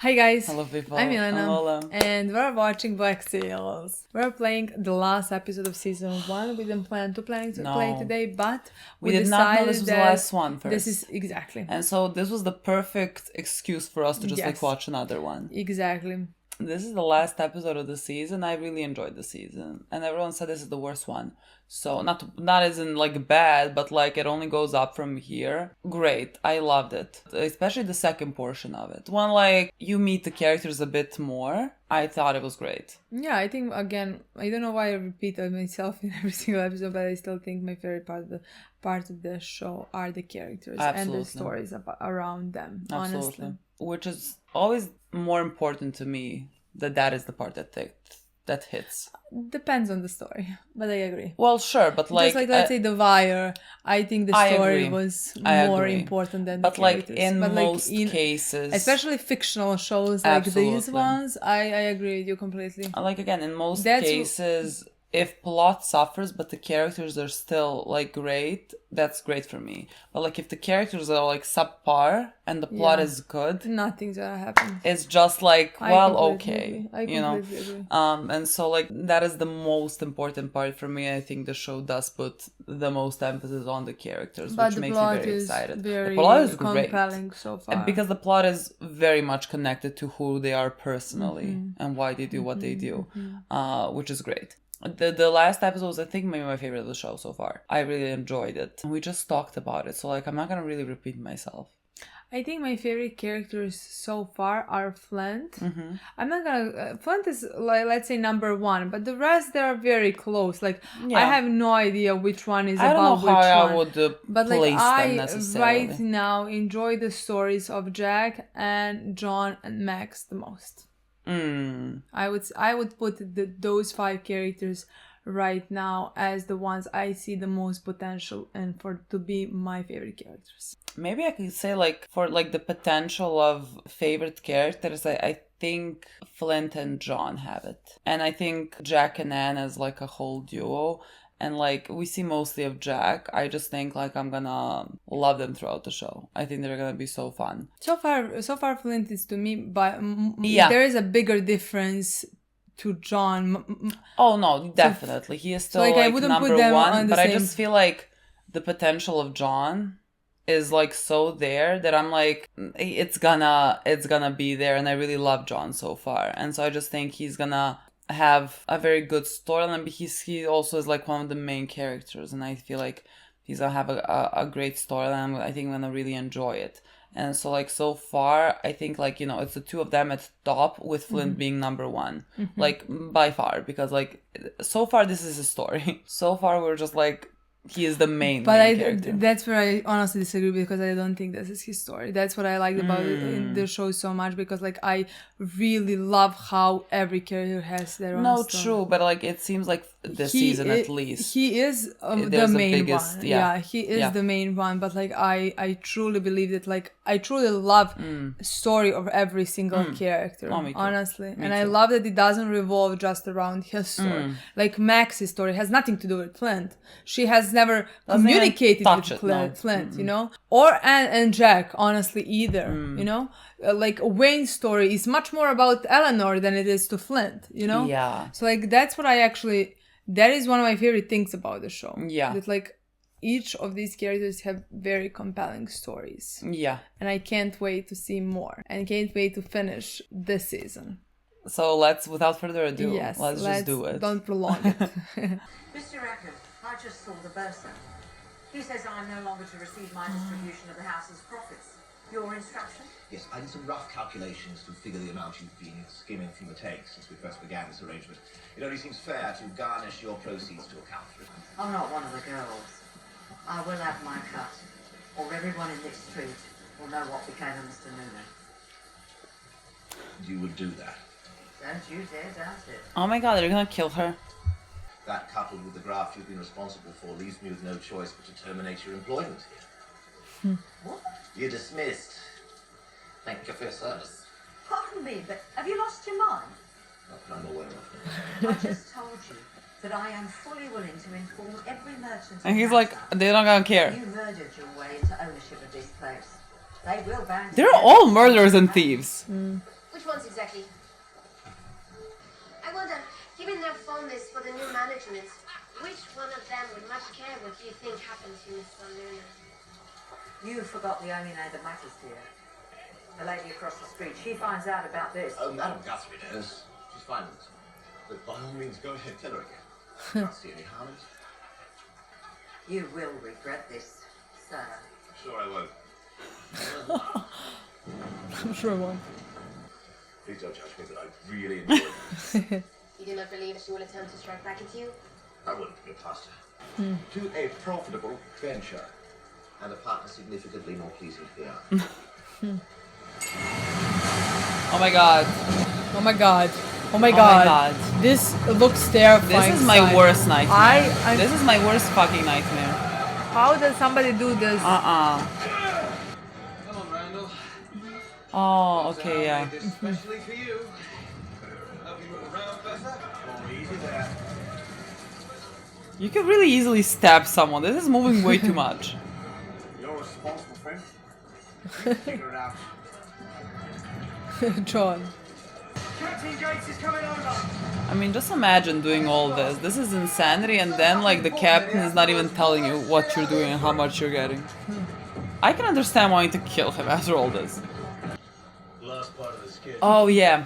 Hi guys, Hello people, I'm I'm Milena, Lola. and we're watching Betrayal. We're playing the last episode of season 1. We didn't plan to play today, but We we did not know decided this was the that last one first. this is exactly. And so this was the perfect excuse for us to just Yes. watch another one. Exactly. This is the last episode of the season. I really enjoyed the season. And everyone said this is the worst one. So not as in like bad, but like it only goes up from here. Great. I loved it. Especially the second portion of it. When like you meet the characters a bit more. I thought it was great. Yeah, I think again, I don't know why I repeat myself in every single episode, but I still think my favorite part of the show are the characters and the stories around them. Absolutely. Honestly. Which is always more important to me that is the part that hits. Depends on the story, but I agree. Well, sure, but like... Just like, let's say, The Wire, I think the story was more important than the characters. But like, in most cases... Especially fictional shows like these ones, I agree with you completely. Like, again, in most cases... If plot suffers but the characters are still like great, that's great for me. But like if the characters are like subpar and the plot is good, nothing's gonna happen. It's just like, well, okay, I completely agree. And so like that is the most important part for me. I think the show does put the most emphasis on the characters, which makes me very excited. The plot is compelling so far, and because the plot is very much connected to who they are personally and why they do what they do, which is great. The last episode was, I think, maybe my favorite of the show so far. I really enjoyed it. We just talked about it, so like I'm not gonna really repeat myself. I think my favorite characters so far are Flint. I'm not gonna... Flint is, like, let's say, number 1, but the rest, they are very close. Like, I have no idea which one is above which one. I don't know how I would but place like, them necessarily. right now enjoy the stories of Jack and John and Max the most. I would put those 5 characters right now as the ones I see the most potential and to be my favorite characters. Maybe I could say like for like the potential of favorite characters, I think Flint and John have it. And I think Jack and Anne as like a whole duo. And like we see mostly of Jack, I just think like I'm gonna love them throughout the show. I think they're gonna be so fun. So far Flint is to me, but there is a bigger difference to John. Oh no, definitely. He is still like I wouldn't number put them 1, on the but same... I just feel like the potential of John is like so there that I'm like it's gonna be there, and I really love John so far. And so I just think he's gonna have a very good storyline, but he also is like one of the main characters, and I feel like he's gonna have a great storyline. I think I'm gonna really enjoy it. And so like so far I think like, you know, it's the two of them at top, with Flint being number 1 like by far, because like so far this is his story. So far we're just like he is the main character. That's where I honestly disagree, because I don't think this is his story. That's what I liked about the show so much, because like I really love how every character has their own story. True, but like it seems like this season at least he is the main one. He is the main one, but like I truly believe that, like I truly love story of every single character, honestly. And I love that it doesn't revolve just around his story. Like Max's story has nothing to do with Flint. She has never communicated with Flint, you know, or Anne and Jack, honestly, either, you know. Like Wayne's story is much more about Eleanor than it is to Flint, you know. So like that's what that is one of my favorite things about the show. That like each of these characters have very compelling stories. And I can't wait to see more, and can't wait to finish this season. So without further ado, let's just do it. Don't prolong it. Mr. Eckert, I just saw the bursar. He says I'm no longer to receive my distribution of the house's profits. Your instruction? Yes, I did some rough calculations to figure the amount you've been skimming from the takes since we first began this arrangement. It only seems fair to garnish your proceeds to account for it. I'm not one of the girls. I will have my cut, or everyone in this street will know what became of Mr. Noonan. You would do that? Don't you dare doubt it. Oh my god, they're gonna kill her. That, coupled with the graft you've been responsible for, leaves me with no choice but to terminate your employment here. What? You're dismissed. Thank you for your service. Pardon me, but have you lost your mind? Not that I'm aware of. I just told you that I am fully willing to inform every merchant. And he's like, they're not gonna care. You murdered your way into ownership of this place. They will ban. They're all murderers and thieves. Well, ones exactly? I wonder, given their fondness for the new management, which one of them with much care would you think happened to Miss Milena? You forgot the only name that matters, dear. The lady across the street. She finds out about this. Oh, Madam Guthrie knows. She's fine with it. But by all means, go ahead, tell her again. Can't see any harm in it. You will regret this, sir. Sure I won't. I'm sure I won't. Please don't judge me, but I really enjoyed it. You do not believe she will attempt to strike back at you? I wouldn't put it past her. To a profitable venture. And a partner significantly more pleasing to the eye. Oh my god. Oh my god. Oh my Oh god. my god. This looks terrifying. This is my worst nightmare. I This is my worst fucking nightmare. How does somebody do this? Come on, Randall. Oh, okay, yeah. Especially for you. Help you move around better. Oh, easy there. You could really easily stab someone. This is moving way too much. You're responsible, friend. Figure it out. John. Captain Gates is coming over. I mean, just imagine doing all this. This is insanity, and then, like, the captain is not even telling you what you're doing and how much you're getting. I can understand wanting to kill him after all this. Last part of the schedule. Oh, yeah.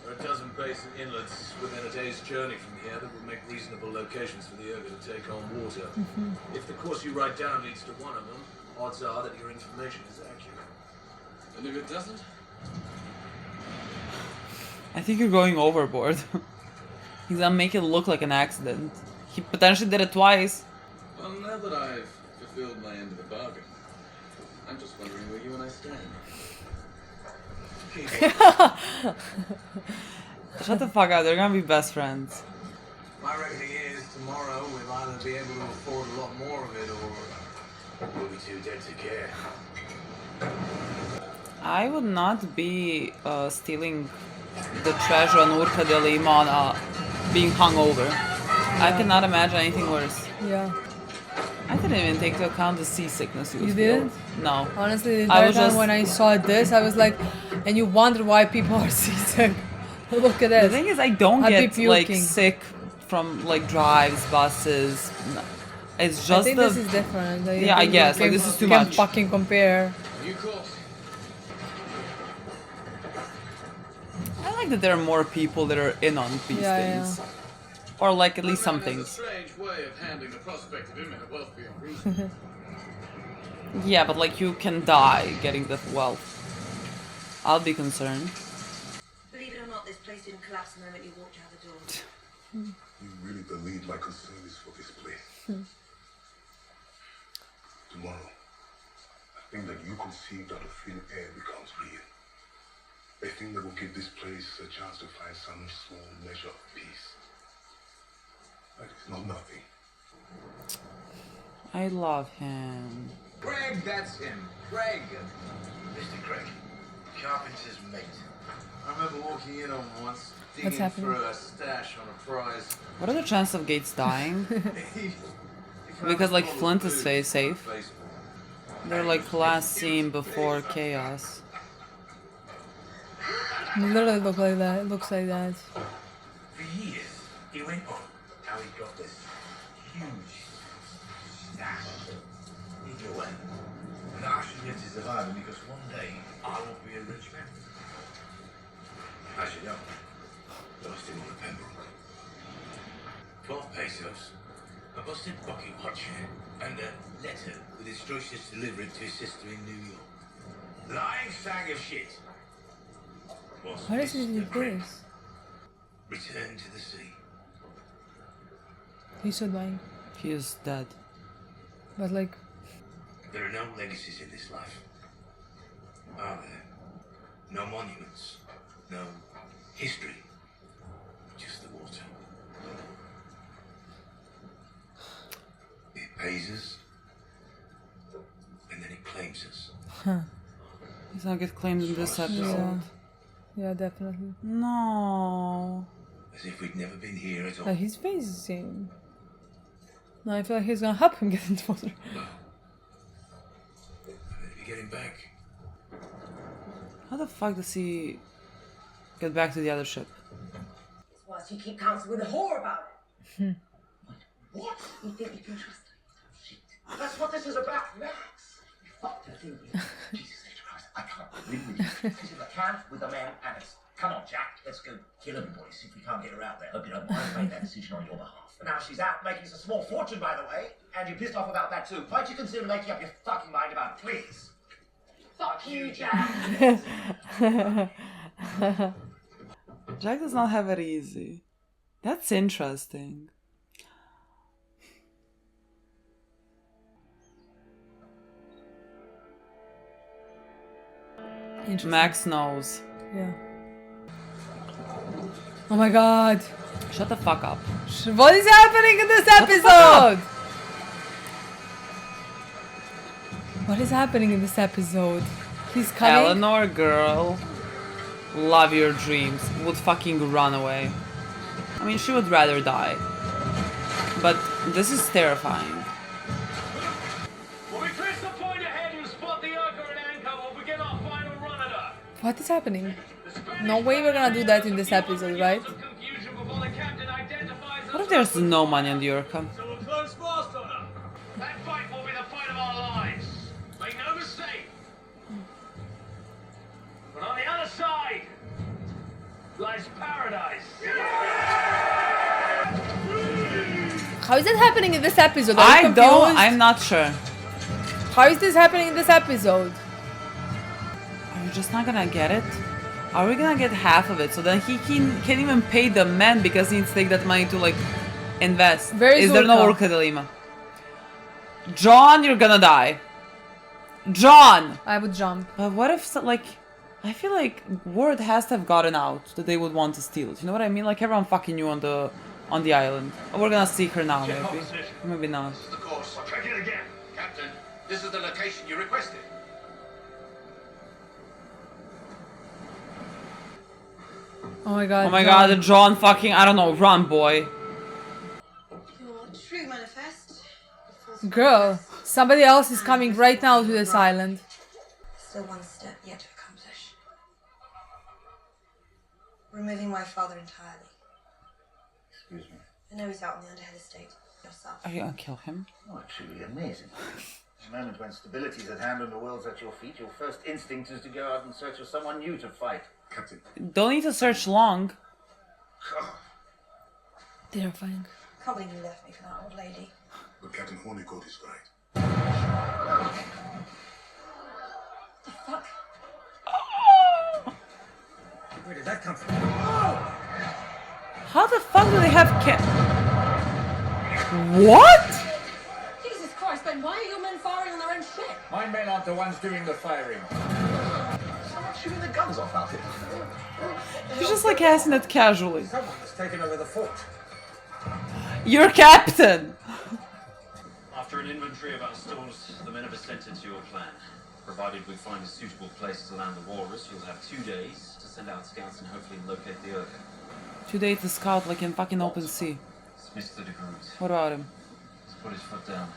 There are a dozen bays and inlets within a day's journey from here that will make reasonable locations for the Urga to take on water. If the course you write down leads to one of them, odds are that your information is accurate. And if it doesn't? I think you're going overboard. He's gonna make it look like an accident. He potentially did it twice. Well, now that I've fulfilled my end of the bargain, I'm just wondering where you and I stand. Shut the fuck up, they're gonna be best friends. My reckoning is tomorrow we'll either be able to afford a lot more of it or we'll be too dead to care. I would not be stealing the treasure on Urca de Limon being hungover. I cannot imagine anything worse. Yeah. I didn't even take into account the seasickness you You didn't? No. Honestly, the I entire was time just- when I saw this, I was like, and you wonder why people are seasick. Look at The this. thing is, I don't I'd be get like puking. sick from like drives, buses. No. It's just I think the this is different. Yeah, I guess, like, this is too you can't much. fucking compare. You course. I like that there are more people that are in on these Yeah, things. Or like at least some It's a things. strange way of handling the prospect of imminent wealth beyond reason. Yeah, but like you can die getting that wealth. I'll be concerned. Believe it or not, this place didn't collapse the moment you walked out the door. You really believe my concern is for this place? Tomorrow, I think that you conceived out of thin air becomes real. A thing that will give this place a chance to find some small measure of peace. That is not nothing. I love him. Craig, that's him. Craig. Mr. Craig, carpenter's mate. I remember walking in on him once, digging happening? for a stash on a prize. What are the chances of Gates dying? He found Because, like, a bottle Flint of is booze very in safe. the basement. They're like last seen before chaos. Literally look like that. It looks like that. For years, he went on how he got this huge stash in your way. And I should live to survive him because one day I will be a rich man. As you know, lost him on the Pembroke. 12 pesos, a busted pocket watch, and a letter with instructions to deliver it to his sister in New York. Lying sack of shit. Was Why does he do Mr. Craig this? Return to the sea. He's so dying. He is dead. But like, There are no legacies in this life. Are there? No monuments. No history. Just the water. It pays us. And then it claims us. He's gonna get claimed in this episode. yeah. Yeah, definitely. No. As if we'd never been here at all. Like, his face is the same. No, I feel like he's gonna help him get into water. Well, I better be getting back. How the fuck does he get back to the other ship? It's worse, you keep counsel with a whore about it. What? You think you can trust her? Shit. That's what this is about. Relax. You fucked her, didn't you? Jesus Christ, I can't live with you. This is a camp with a man and it's... Come on, Jack. Let's go kill everybody, see if we can't get her out there. Hope you don't mind. I made that decision on your behalf. And now she's out, making us a small fortune, by the way. And you're pissed off about that, too. Why'd you consider making up your fucking mind about it, please? Fuck you, Jack. Jack does not have it easy. That's interesting. Max knows. Yeah. Oh my god. Shut the fuck up. What is happening in this episode? What is happening in this episode? He's coming. Eleanor, girl, love your dreams. Would fucking run away. I mean, she would rather die. But this is terrifying. When we clear the point ahead and spot the Urca and Anchor, we'll begin our final run at her. What is happening? No way we're gonna do that in this episode, right? What if there's no money on the Urca? So we'll close fast on her. That fight will be the fight of our lives. Make no mistake. But on the other side lies paradise. How is it happening in this episode? I'm not sure. How is this happening in this episode? Are we just not gonna get it? Are we gonna get half of it? So then he can't even pay the men because he needs to take that money to like invest. Is there no Urca de Lima? John, you're gonna die. John! I would jump. But what if like I feel like word has to have gotten out that they would want to steal it. You know what I mean? Like everyone fucking knew on the island. Oh, we're gonna seek her now, maybe. Maybe not. This is the course. I'll check it again. Captain, this is the location you requested. Oh my god. Oh my god, John fucking, I don't know, run, boy. Your true manifest. Girl, somebody else is coming right now to this island. Still one step yet to accomplish. Removing my father entirely. Excuse me. I know he's out on the Underhead estate. Yourself. Are you gonna kill him? Oh, truly amazing. The moment when stability is at hand and the world's at your feet, your first instinct is to go out in search of someone new to fight. Captain. Don't need to search long. Terrifying. Can't believe you left me for that old lady. But Captain Hornicourt is right. The fuck? Where did that come from? How the fuck do they have What? Jesus Christ, Ben, why are your men firing on their own ship? My men aren't the ones doing the firing. Someone's shooting the guns off out here. He's just like asking it casually. Someone has taken over the fort. You're captain! After an inventory of our stores, the men have assented to your plan. Provided we find a suitable place to land the walrus, you'll have 2 days to send out scouts and hopefully locate the Urca. 2 days to scout like in fucking open sea. It's Mr. de Groot. What about him? He's put his foot down.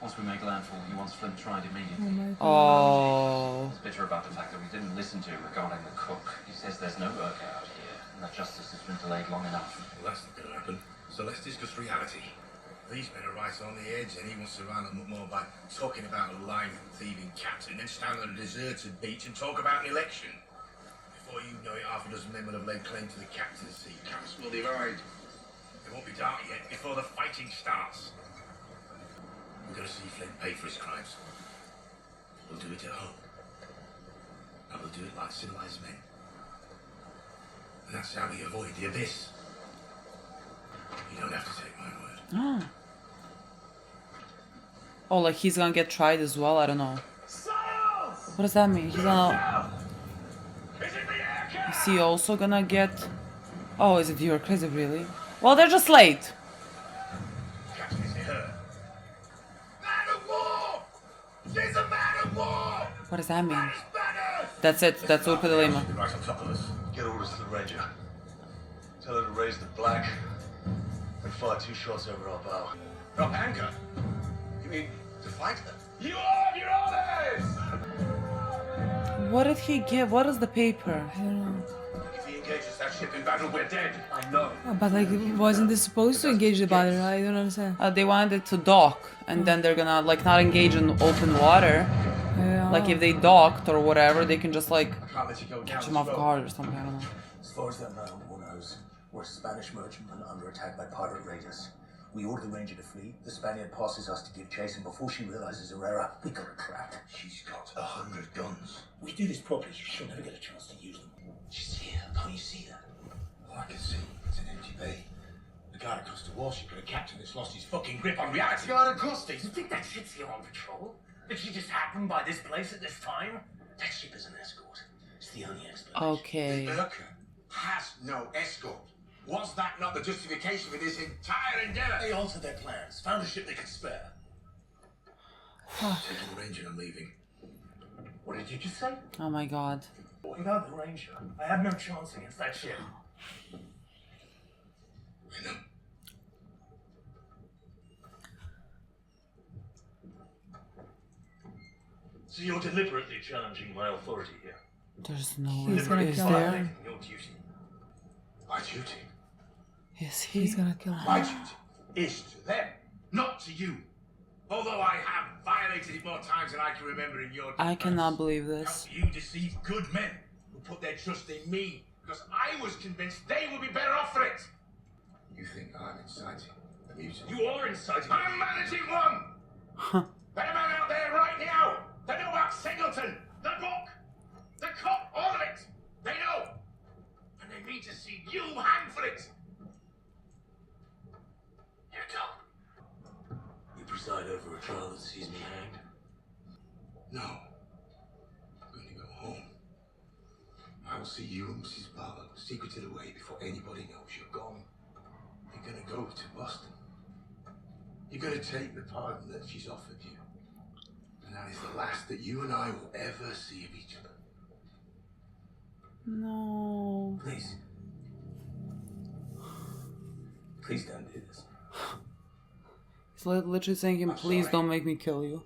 Once we make landfall, he wants Flint tried immediately. Oh. He's bitter about the fact that we didn't listen to him regarding the cook. He says there's no Urca out here, and that justice has been delayed long enough. Well, that's not going to happen. So let's discuss reality. These men are right on the edge, and he wants to round them up more by talking about a lying and thieving captain, then stand on a deserted beach and talk about an election. Before you know it, half a dozen men will have laid claim to the captaincy. Camps will divide. It won't be dark yet before the fighting starts. We're going to see Flint pay for his crimes. We'll do it at home. And we'll do it like civilized men. And that's how we avoid the abyss. You don't have to take my word. Oh. Oh, like he's gonna get tried as well? I don't know. What does that mean? He's gonna... Is he also gonna get... Oh, is it your crazy, really? Well, they're just late. Captain, is it her? Man of war! She's a man of war! What does that mean? That's it. That's Urca de Lima. Right on top of us. Get orders to the Ranger. Tell her to raise the black and fire 2 shots over our bow. Drop anchor? You mean to fight them? You have your orders! What did he give? What is the paper? I don't know. If he engages that ship in battle, we're dead. I know. Oh, but like, wasn't this supposed to engage the battle? I don't understand. They wanted it to dock, and then they're gonna like not engage in open water. Yeah. Like if they docked or whatever, they can just like Can't let you go down catch as them off well. guard or something. I don't know. As far as that man knows, we're a Spanish merchantman under attack by pirate raiders. We order the Ranger to flee. The Spaniard passes us to give chase, and before she realizes her error, we got her trapped. She's got 100 guns. We do this properly, she'll never get a chance to use them. She's here. Can't you see that? Oh, I can see. It's an empty bay. The guard across the wall, she could have captain that's lost his fucking grip on reality. Guard Acosta, you think that ship's here on patrol? Did she just happen by this place at this time? That ship is an escort. It's the only explanation. Okay. The Urca has no escort. Was that not the justification for this entire endeavor? They altered their plans, found a ship they could spare. Taking the Ranger and leaving. What did you just say? Oh my god. Without the Ranger, I have no chance against that ship. I know. So you're deliberately challenging my authority here. There's no He's gonna is kill there? her. Your duty. My duty. Is he? He's gonna kill her. My duty is to them, not to you. Although I have violated it more times than I can remember in your defense. I cannot believe this. How you deceive good men who put their trust in me because I was convinced they would be better off for it. You think I'm inciting a mutiny? You are inciting. I'm managing one. There are men out there right now that know about Singleton, the book, the cop, all of it. They know, and they mean to see you hang for it. You don't. You preside over a trial that sees me hanged. No. I'm going to go home. I will see you and Mrs. Barlow secreted away before anybody knows you're gone. You're going to go to Boston. You're going to take the pardon that she's offered you. And that is the last that you and I will ever see of each other. No. Please. Please don't do this. He's literally saying him, please sorry. don't make me kill you.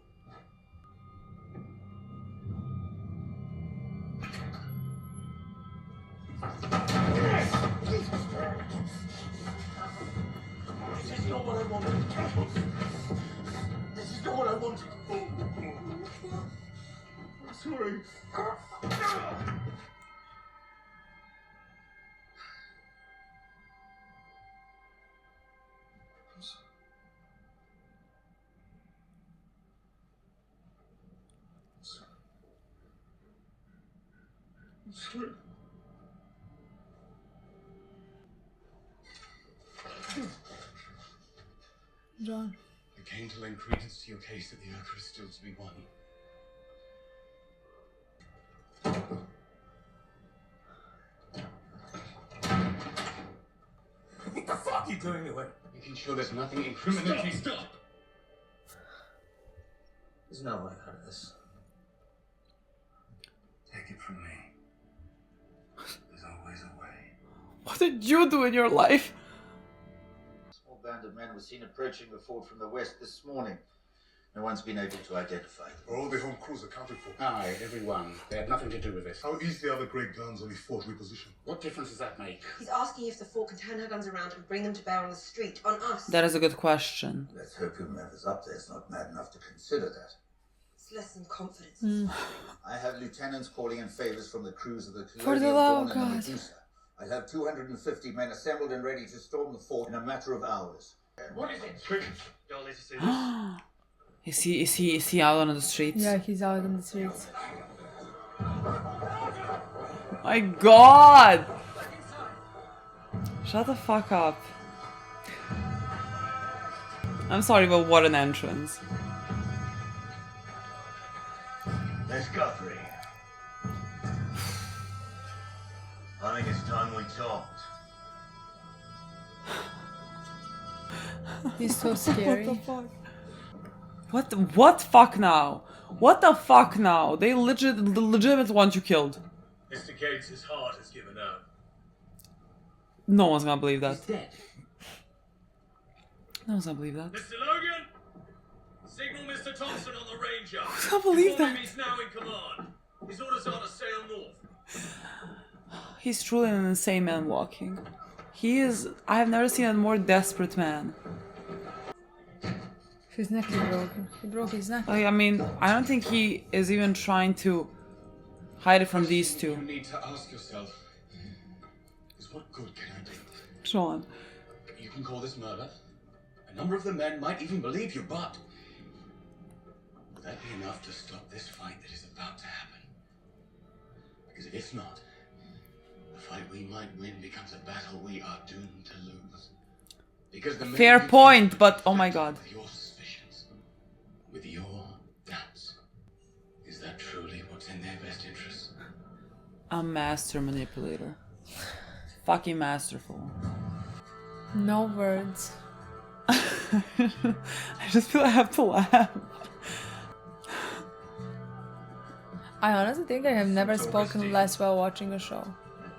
This is not what I wanted. This is not what I wanted. I'm sorry. John. I came to lend credence to your case that the Urca is still to be won. What the fuck are you doing to him? Making sure there's nothing incriminating. Stop! There's no way out of this. Take it from me. There's always a way. What did you do in your life? A small band of men was seen approaching the fort from the west this morning. No one's been able to identify them. Are all the home crews accounted for? Aye, everyone. They had nothing to do with this. How easily are the great guns on the fort repositioned? What difference does that make? He's asking if the fort can turn her guns around and bring them to bear on the street, on us. That is a good question. Let's hope whomever's up there is not mad enough to consider that. It's less than confidence. I have lieutenants calling in favors from the crews of the For the Colonial love Dawn of and the God. Medusa. I'll have 250 men assembled and ready to storm the fort in a matter of hours. What is it? Y'all need to see this. Is he out on the streets? Yeah, he's out on the streets. My god! Shut the fuck up. I'm sorry, but what an entrance. Miss Guthrie. I think it's time we talked. He's so scary. What fuck now? What the fuck now? They legitimate want you killed. Mr. Gates' heart has given out. No one's gonna believe that. He's dead. No one's gonna believe that. Mr. Logan! Signal Mr. Thompson on the Ranger. I can't believe Inform him that. he's now in command. His orders are to sail north. He's truly an insane man walking. He is... I have never seen a more desperate man. His neck is broken. He broke his neck. Like, I mean, I don't think he is even trying to hide it from these two. You need to ask yourself is what good can I do? Sean. You can call this murder. A number of the men might even believe you, but will that be enough to stop this fight that is about to happen? Because if it's not, the fight we might win becomes a battle we are doomed to lose. Because the Fair point, but oh my god. With your suspicions, with your doubts, is that truly what's in their best interest? A master manipulator. Fucking masterful. No words. I just feel I have to laugh. I honestly think I have never spoken less while watching a show.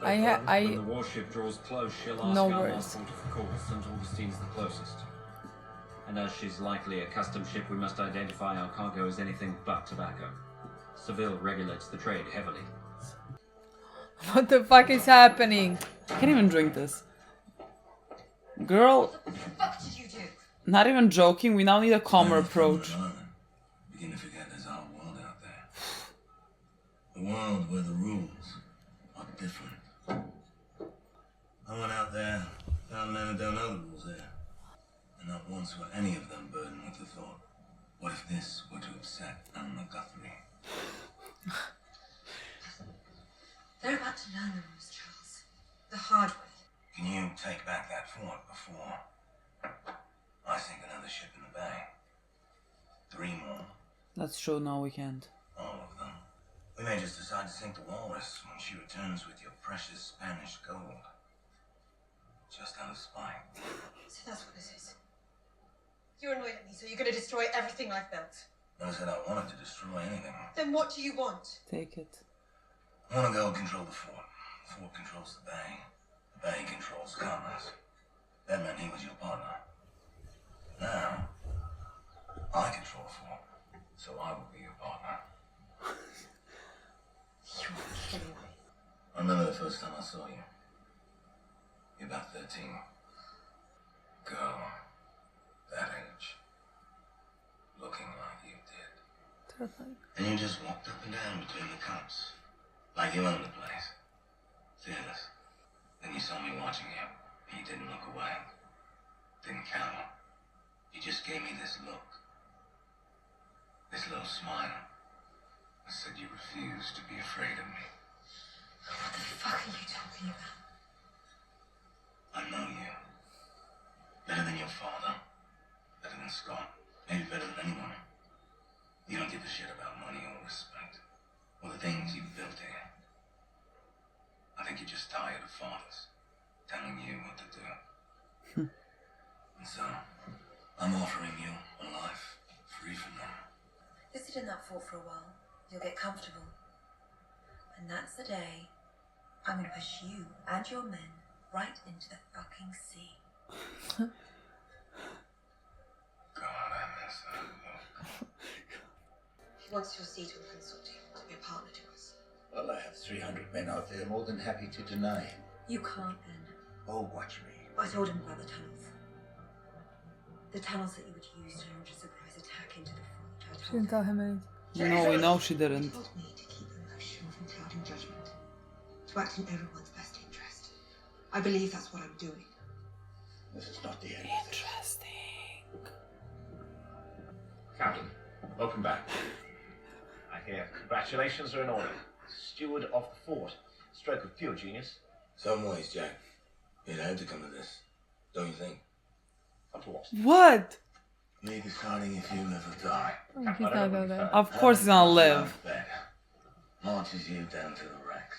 When the warship draws close, she'll ask No our words. last port of call. St. Augustine's the closest. And as she's likely a custom ship, we must identify our cargo as anything but tobacco. Seville regulates the trade heavily. What the fuck is happening? I can't even drink this. Girl, What the fuck did you do? not even joking, we now need a calmer approach. Begin to forget there's our world out there. A world where the rules are different. I went out there, found men who don't know the rules there. And not once were any of them burdened with the thought, what if this were to upset Anna Guthrie? They're about to learn the rules, Charles. The hard way. Can you take back that fort before I sink another ship in the bay? 3 more. That's true, no we can't. All of them. We may just decide to sink the walrus when she returns with your precious Spanish gold. Just out of spite. So that's what this is. You're annoyed at me, so you're going to destroy everything I've built. Never said I wanted to destroy anything. Then what do you want? Take it. I want to go control the fort. The fort controls the bay. The bay controls commerce. That meant he was your partner. Now, I control the fort, so I will be your partner. You're kidding me. I remember the first time I saw you. You're about 13. Girl, that age. Looking like you did. Terrifying. And you just walked up and down between the cups. Like you owned the place. Fearless. Then you saw me watching you, and you didn't look away. Didn't cower. You just gave me this look. This little smile. I said you refused to be afraid of me. What the fuck are you talking about? I know you. Better than your father. Better than Scott. Maybe better than anyone. You don't give a shit about money or respect. Or the things you've built here. I think you're just tired of fathers telling you what to do. And so, I'm offering you a life free from them. Just sit in that fort for a while. You'll get comfortable. And that's the day I'm going to push you and your men right into the fucking sea. God, I miss that look. He wants your seat on the consort table to be a partner to us. Well, I have 300 men out there more than happy to deny him. You can't then. Oh, watch me. I told him about the tunnels. The tunnels that you would use to launch a surprise attack into the fort. She didn't tell him anything. No, we know she He didn't. told me to keep emotion from clouding judgment. To act in everyone's best interest. I believe that's what I'm doing. This is not the end. Interesting. Captain, welcome back. I hear congratulations are in order. Steward of the fort. Stroke of pure genius. Some ways, Jack. It had to come to this. Don't you think? Come to what? What? Me deciding if you live or die. Oh, he's not going there. Of course he's gonna live. Bed. Marches you down to the wrecks.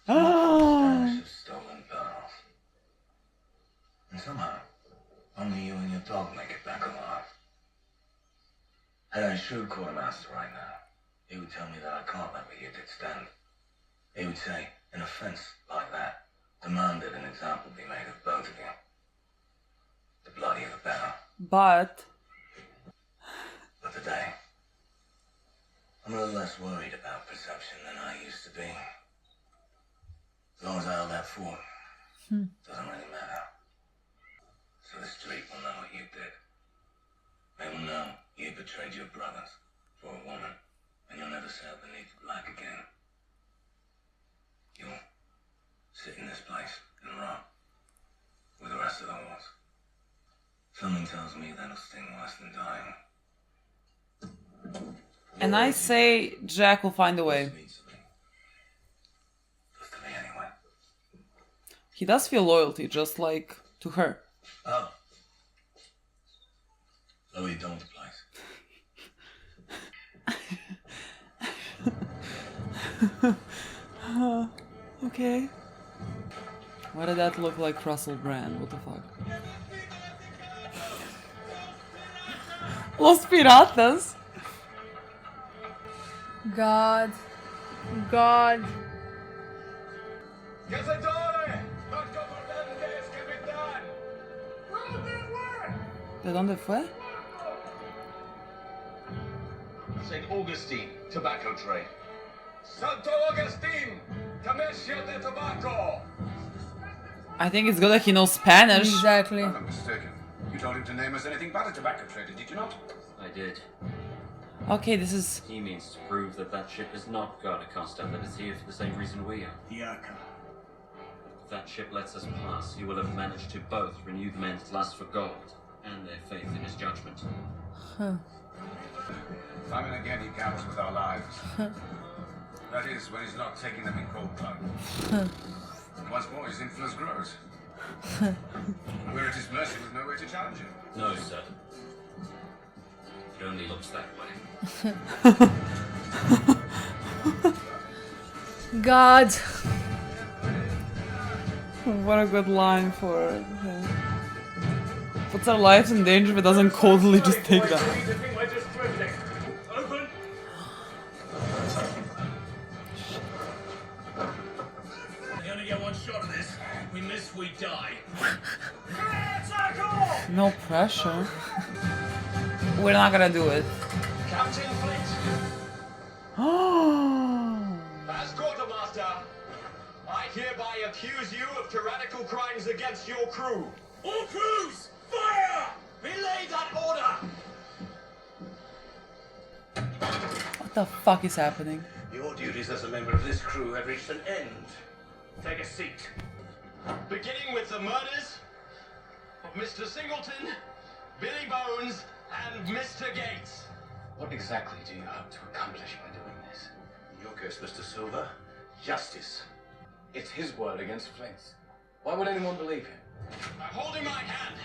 Oh. Stash of stolen pearls. And somehow, only you and your dog make it back alive. Had I shrewd quartermaster right now, he would tell me that I can't let what you did stand. He would say, an offense like that demanded an example be made of both of you. The bloodier the better. But But the day I'm a little less worried about perception than I used to be. As long as I held that fort, doesn't really matter. So the street will know what you did. They will know you betrayed your brothers for a woman, and you'll never sail beneath the black again. You'll sit in this place and rot with the rest of the horse. Something tells me that'll sting worse than dying. And I say Jack will find a way. He does feel loyalty, just like to her. Oh. So you don't place. Okay. Why did that look like Russell Brand? What the fuck? Los Piratas! God. God. ¿De dónde fue? St. Augustine, tobacco trade. Santo Agustin, comercio de tobacco. I think it's good that he knows Spanish. Exactly. I'm mistaken. You told him to name us anything but a tobacco trader, did you not? I did. Okay, this is... He means to prove that that ship is not Garda Costa, that it's here for the same reason we are. Diaka. If that ship lets us pass, he will have managed to both renew the men's lust for gold and their faith in his judgment. Huh. Time and again he gambles with our lives. That is, when he's not taking them in cold blood. And once more, his influence grows. We're at his mercy with no way to challenge him. No, sir. It only looks that way. God. What a good line for it. Puts our lives in danger if it doesn't coldly just take them. Open! You only get one shot of this. We miss, we die. No pressure. We're not gonna do it. Captain Flint! Oh. As quartermaster, I hereby accuse you of tyrannical crimes against your crew. All crews, fire! Belay that order! What the fuck is happening? Your duties as a member of this crew have reached an end. Take a seat. Beginning with the murders of Mr. Singleton, Billy Bones, and Mr. Gates. What exactly do you hope to accomplish by doing this? In your case, Mr. Silver, justice. It's his word against Flint's. Why would anyone believe him? I'm holding my hand.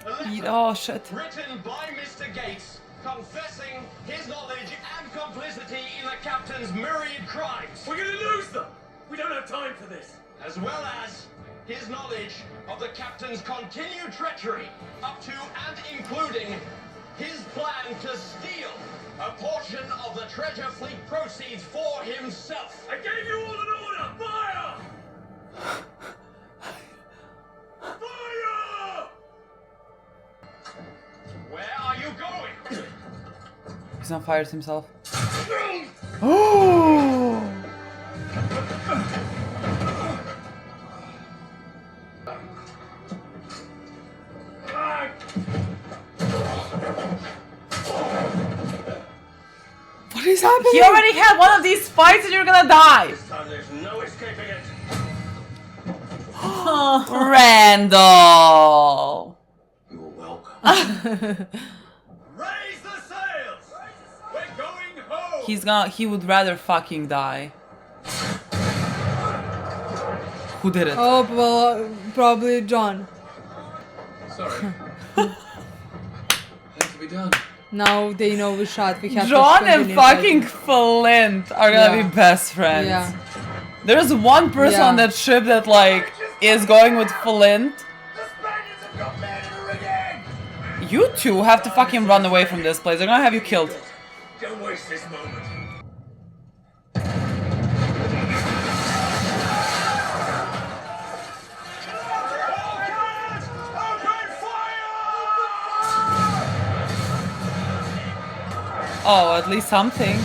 A letter Oh shit. written by Mr. Gates, confessing his knowledge and complicity in the captain's myriad crimes. We're gonna lose them! We don't have time for this. As well as his knowledge of the captain's continued treachery, up to and including his plan to steal a portion of the treasure fleet proceeds for himself. I gave you all an order! Fire! Fire! Where are you going? He's not fired himself. Oh! What is happening? He already had one of these fights and you're gonna die! This time there's no escaping it. Randall! You're welcome. Raise the sails! We're going home! He would rather fucking die. Who did it? Oh, well, probably John. Sorry. Has to be done. Now they know we shot. We have John to and fucking Flint are gonna be best friends. Yeah. There's one person on that ship that like is going with Flint. You two have to fucking run away from this place. They're gonna have you killed. Don't waste this moment. Oh, at least something.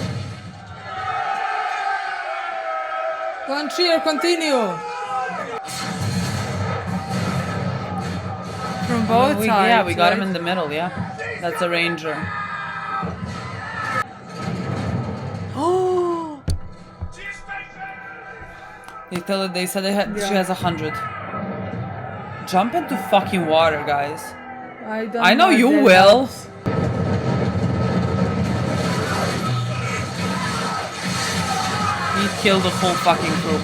Don't cheer, continue. From both sides. Yeah, we got him in the middle, yeah. That's a ranger. Oh! They said she has 100. Jump into fucking water, guys. I know you will. He killed the whole fucking crew.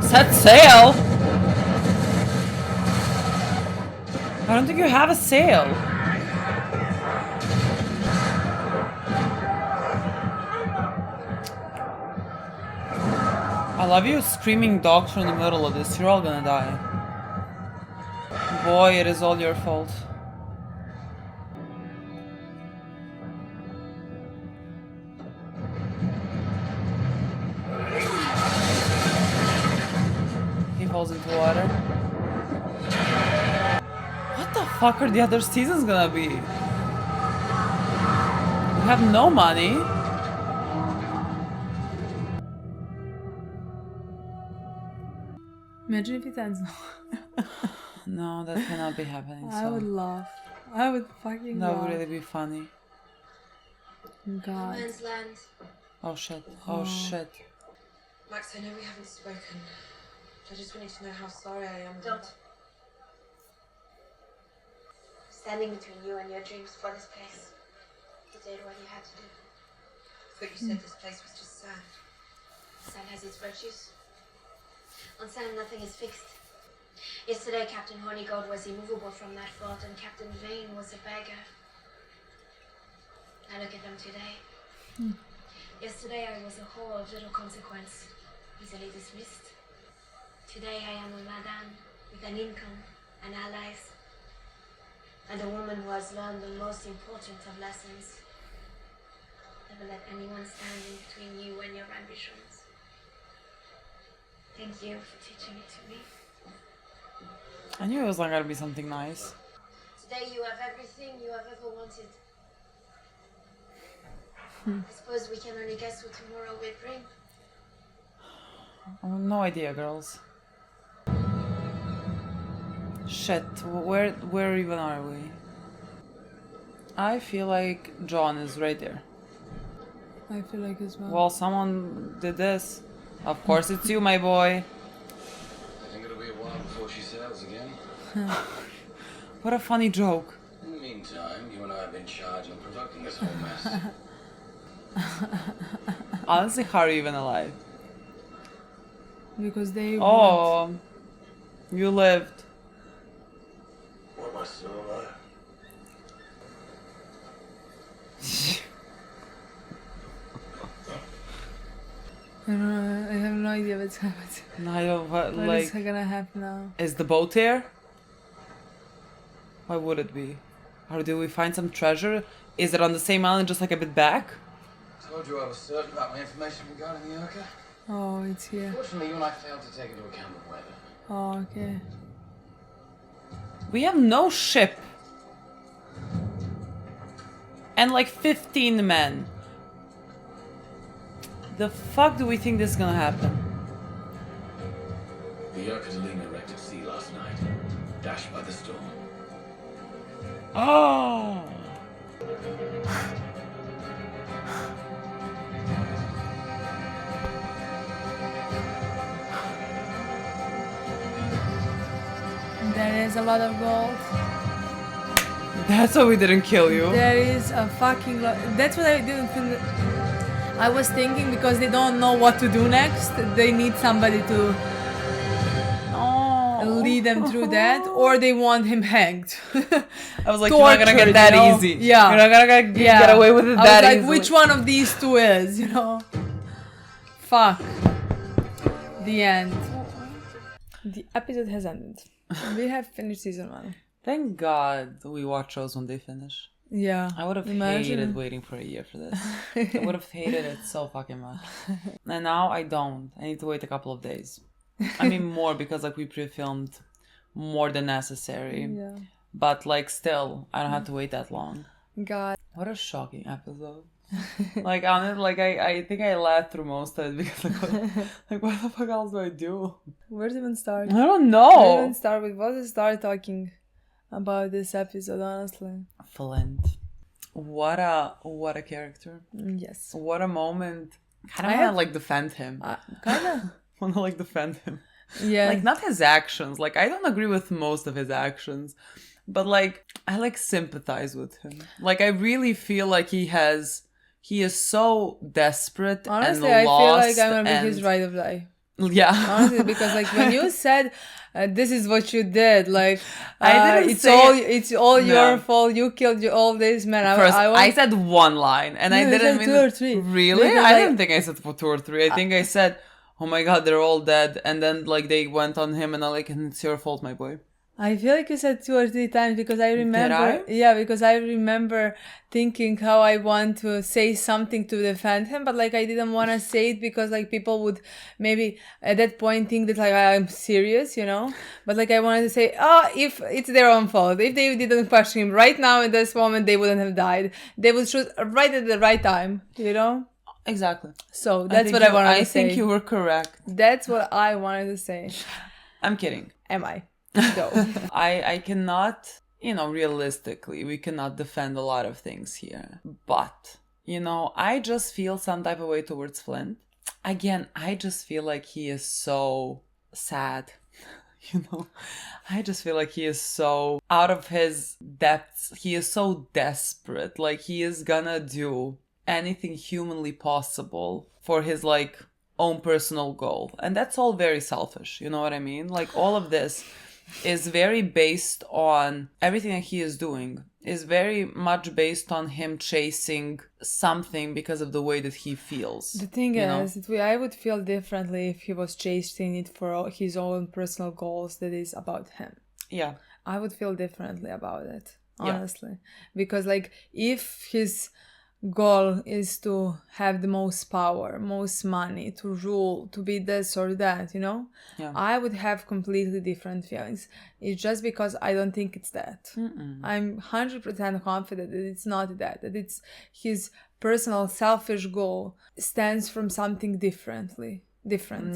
Set sail? I don't think you have a sail. I love you screaming dogs from the middle of this. You're all gonna die. Boy, it is all your fault. He falls into water. What the fuck are the other seasons gonna be? We have no money. Imagine if it ends now. No, that cannot be happening. I would laugh. I would fucking laugh. That would really be funny. God. Man's land. Oh shit. Oh shit. Max, I know we haven't spoken. I just wanted to know how sorry I am. Don't. Standing between you and your dreams for this place. You did what you had to do. But you said this place was just sand. Sand has its virtues. On sand, nothing is fixed. Yesterday, Captain Hornigold was immovable from that fort, and Captain Vane was a beggar. Now look at them today. Yesterday, I was a whore of little consequence, easily dismissed. Today, I am a madame with an income and allies, and a woman who has learned the most important of lessons. Never let anyone stand in between you and your ambitions. Thank you for teaching it to me. I knew it was not gonna be something nice. Today you have everything you have ever wanted. I suppose we can only guess what tomorrow will bring. I have no idea, girls. Shit, where even are we? I feel like John is right there. I feel like as well. Well, someone did this. Of course it's you, my boy. I think it'll be a while before she sails again. What a funny joke. In the meantime, you and I have been charged and provoking this whole mess. Honestly, how are you even alive? Because they Oh, you lived. What am I still alive? I don't know, I have no idea what's happening. No, I don't, what is gonna happen now? Is the boat here? Why would it be? Or do we find some treasure? Is it on the same island, just like a bit back? I told you I was certain about my information regarding the Urka. Oh, it's here. Fortunately, you and I failed to take into account the weather. Oh, okay. We have no ship. And like 15 men. The fuck do we think this is gonna happen? The Urka's leaner wrecked at sea last night, dashed by the storm. Oh! There is a lot of gold. That's why we didn't kill you. There is a fucking lot. That's what I didn't think. I was thinking because they don't know what to do next. They need somebody to lead them through that, or they want him hanged. I was like, you're not gonna get that easy. Yeah. You're not gonna get away with it that easily. easily. Which one of these two is, you know? Fuck. The end. The episode has ended. We have finished season 1. Thank God we watch shows when they finish. Yeah. I would have hated waiting for a year for this. I would have hated it so fucking much. And now I don't. I need to wait a couple of days. I mean more because like we pre-filmed more than necessary. Yeah. But like still, I don't have to wait that long. God. What a shocking episode. Like honestly, like I think I laughed through most of it because like what the fuck else do I do? Where to even start? I don't know. Where to even start with? What to start talking about this episode, honestly? Flint. What a character. Yes. What a moment. I don't want to like defend him. Kinda. Want to like defend him. Yeah. Like not his actions. Like I don't agree with most of his actions. But like I like sympathize with him. Like I really feel like he is so desperate. Honestly, and I lost feel like I'm gonna be his ride or die. Yeah. Honestly, because like when you said this is what you did, like I didn't it's all your fault. You killed all these men. I said one line, and I didn't mean 2 or 3. Really? I didn't think I said for 2 or 3. I think I said, "Oh my God, they're all dead," and then like they went on him, and I like, and it's your fault, my boy. I feel like you said 2 or 3 times because I remember. Did I? Yeah, because I remember thinking how I want to say something to defend him, but like I didn't want to say it because like people would maybe at that point think that like I'm serious, you know. But like I wanted to say, if it's their own fault, if they didn't question him right now in this moment, they wouldn't have died. They would shoot right at the right time, you know. Exactly. So that's what I wanted to say. I think you were correct. That's what I wanted to say. I'm kidding. Am I? No. I cannot, realistically, we cannot defend a lot of things here. But, I just feel some type of way towards Flint. Again, I just feel like he is so sad. I just feel like he is so out of his depths. He is so desperate. Like, he is gonna do anything humanly possible for his, like, own personal goal. And that's all very selfish. You know what I mean? Like, all of this is very based on everything that he is doing is very much based on him chasing something because of the way that he feels. The thing is, I would feel differently if he was chasing it for his own personal goals that is about him. Yeah. I would feel differently about it, honestly. Yeah. Because like if his goal is to have the most power, most money, to rule, to be this or that, I would have completely different feelings. It's just because I don't think it's that. I'm 100% confident that it's not that it's his personal selfish goal stands from something different.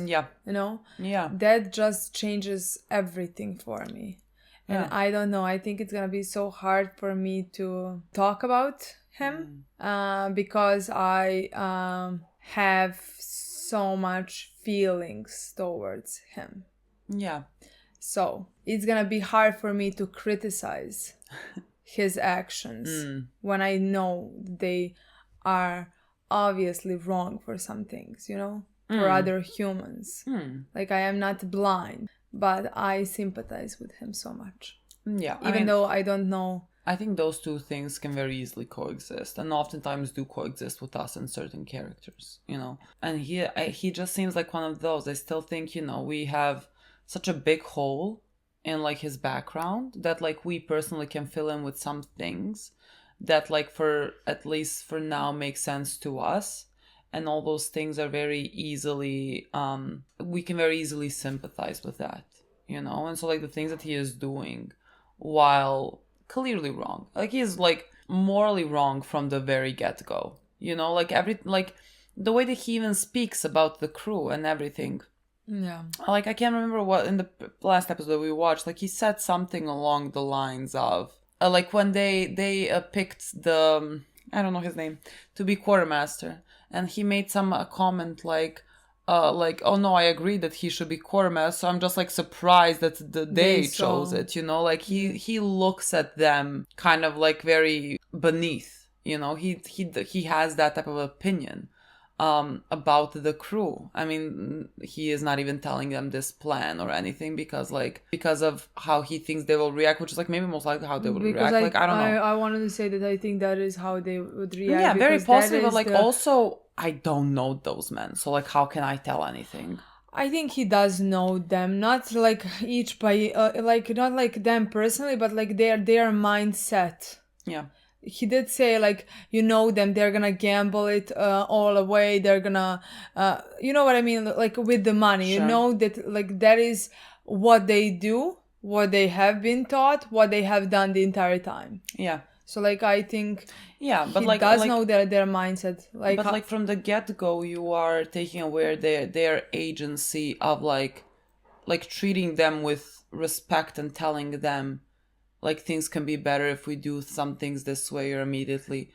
Yeah. Yeah. That just changes everything for me. And I don't know, I think it's gonna be so hard for me to talk about him because I have so much feelings towards him. Yeah. So it's gonna be hard for me to criticize his actions when I know they are obviously wrong for some things, for other humans. Like I am not blind, but I sympathize with him so much. Yeah. Even though I don't know. I think those two things can very easily coexist, and oftentimes do coexist with us and certain characters, And he just seems like one of those. I still think, we have such a big hole in like his background that like we personally can fill in with some things that like for at least for now make sense to us, and all those things are very easily we can very easily sympathize with that, And so like the things that he is doing, while clearly wrong, like he is like morally wrong from the very get-go, like the way that he even speaks about the crew and everything. Yeah, like I can't remember what in the last episode we watched, like he said something along the lines of like when they picked the I don't know his name to be quartermaster, and he made some comment like, oh no, I agree that he should be quartermaster. So I'm just like surprised that they chose it, like he looks at them kind of like very beneath, he has that type of opinion about the crew. I mean, he is not even telling them this plan or anything because of how he thinks they will react, which is like maybe most likely how they would react. Like I don't know. I wanted to say that I think that is how they would react. Yeah, very possible, but like also I don't know those men, so like how can I tell anything? I think he does know them, not like each by like not like them personally, but like their mindset. Yeah. He did say like them, they're gonna gamble it all away, they're gonna you know what I mean, like with the money. Sure. That like that is what they do what they have been taught, what they have done the entire time. Yeah. So like I think but he like does know their mindset. Like, but like from the get-go, you are taking away their agency of like treating them with respect and telling them like things can be better if we do some things this way, or immediately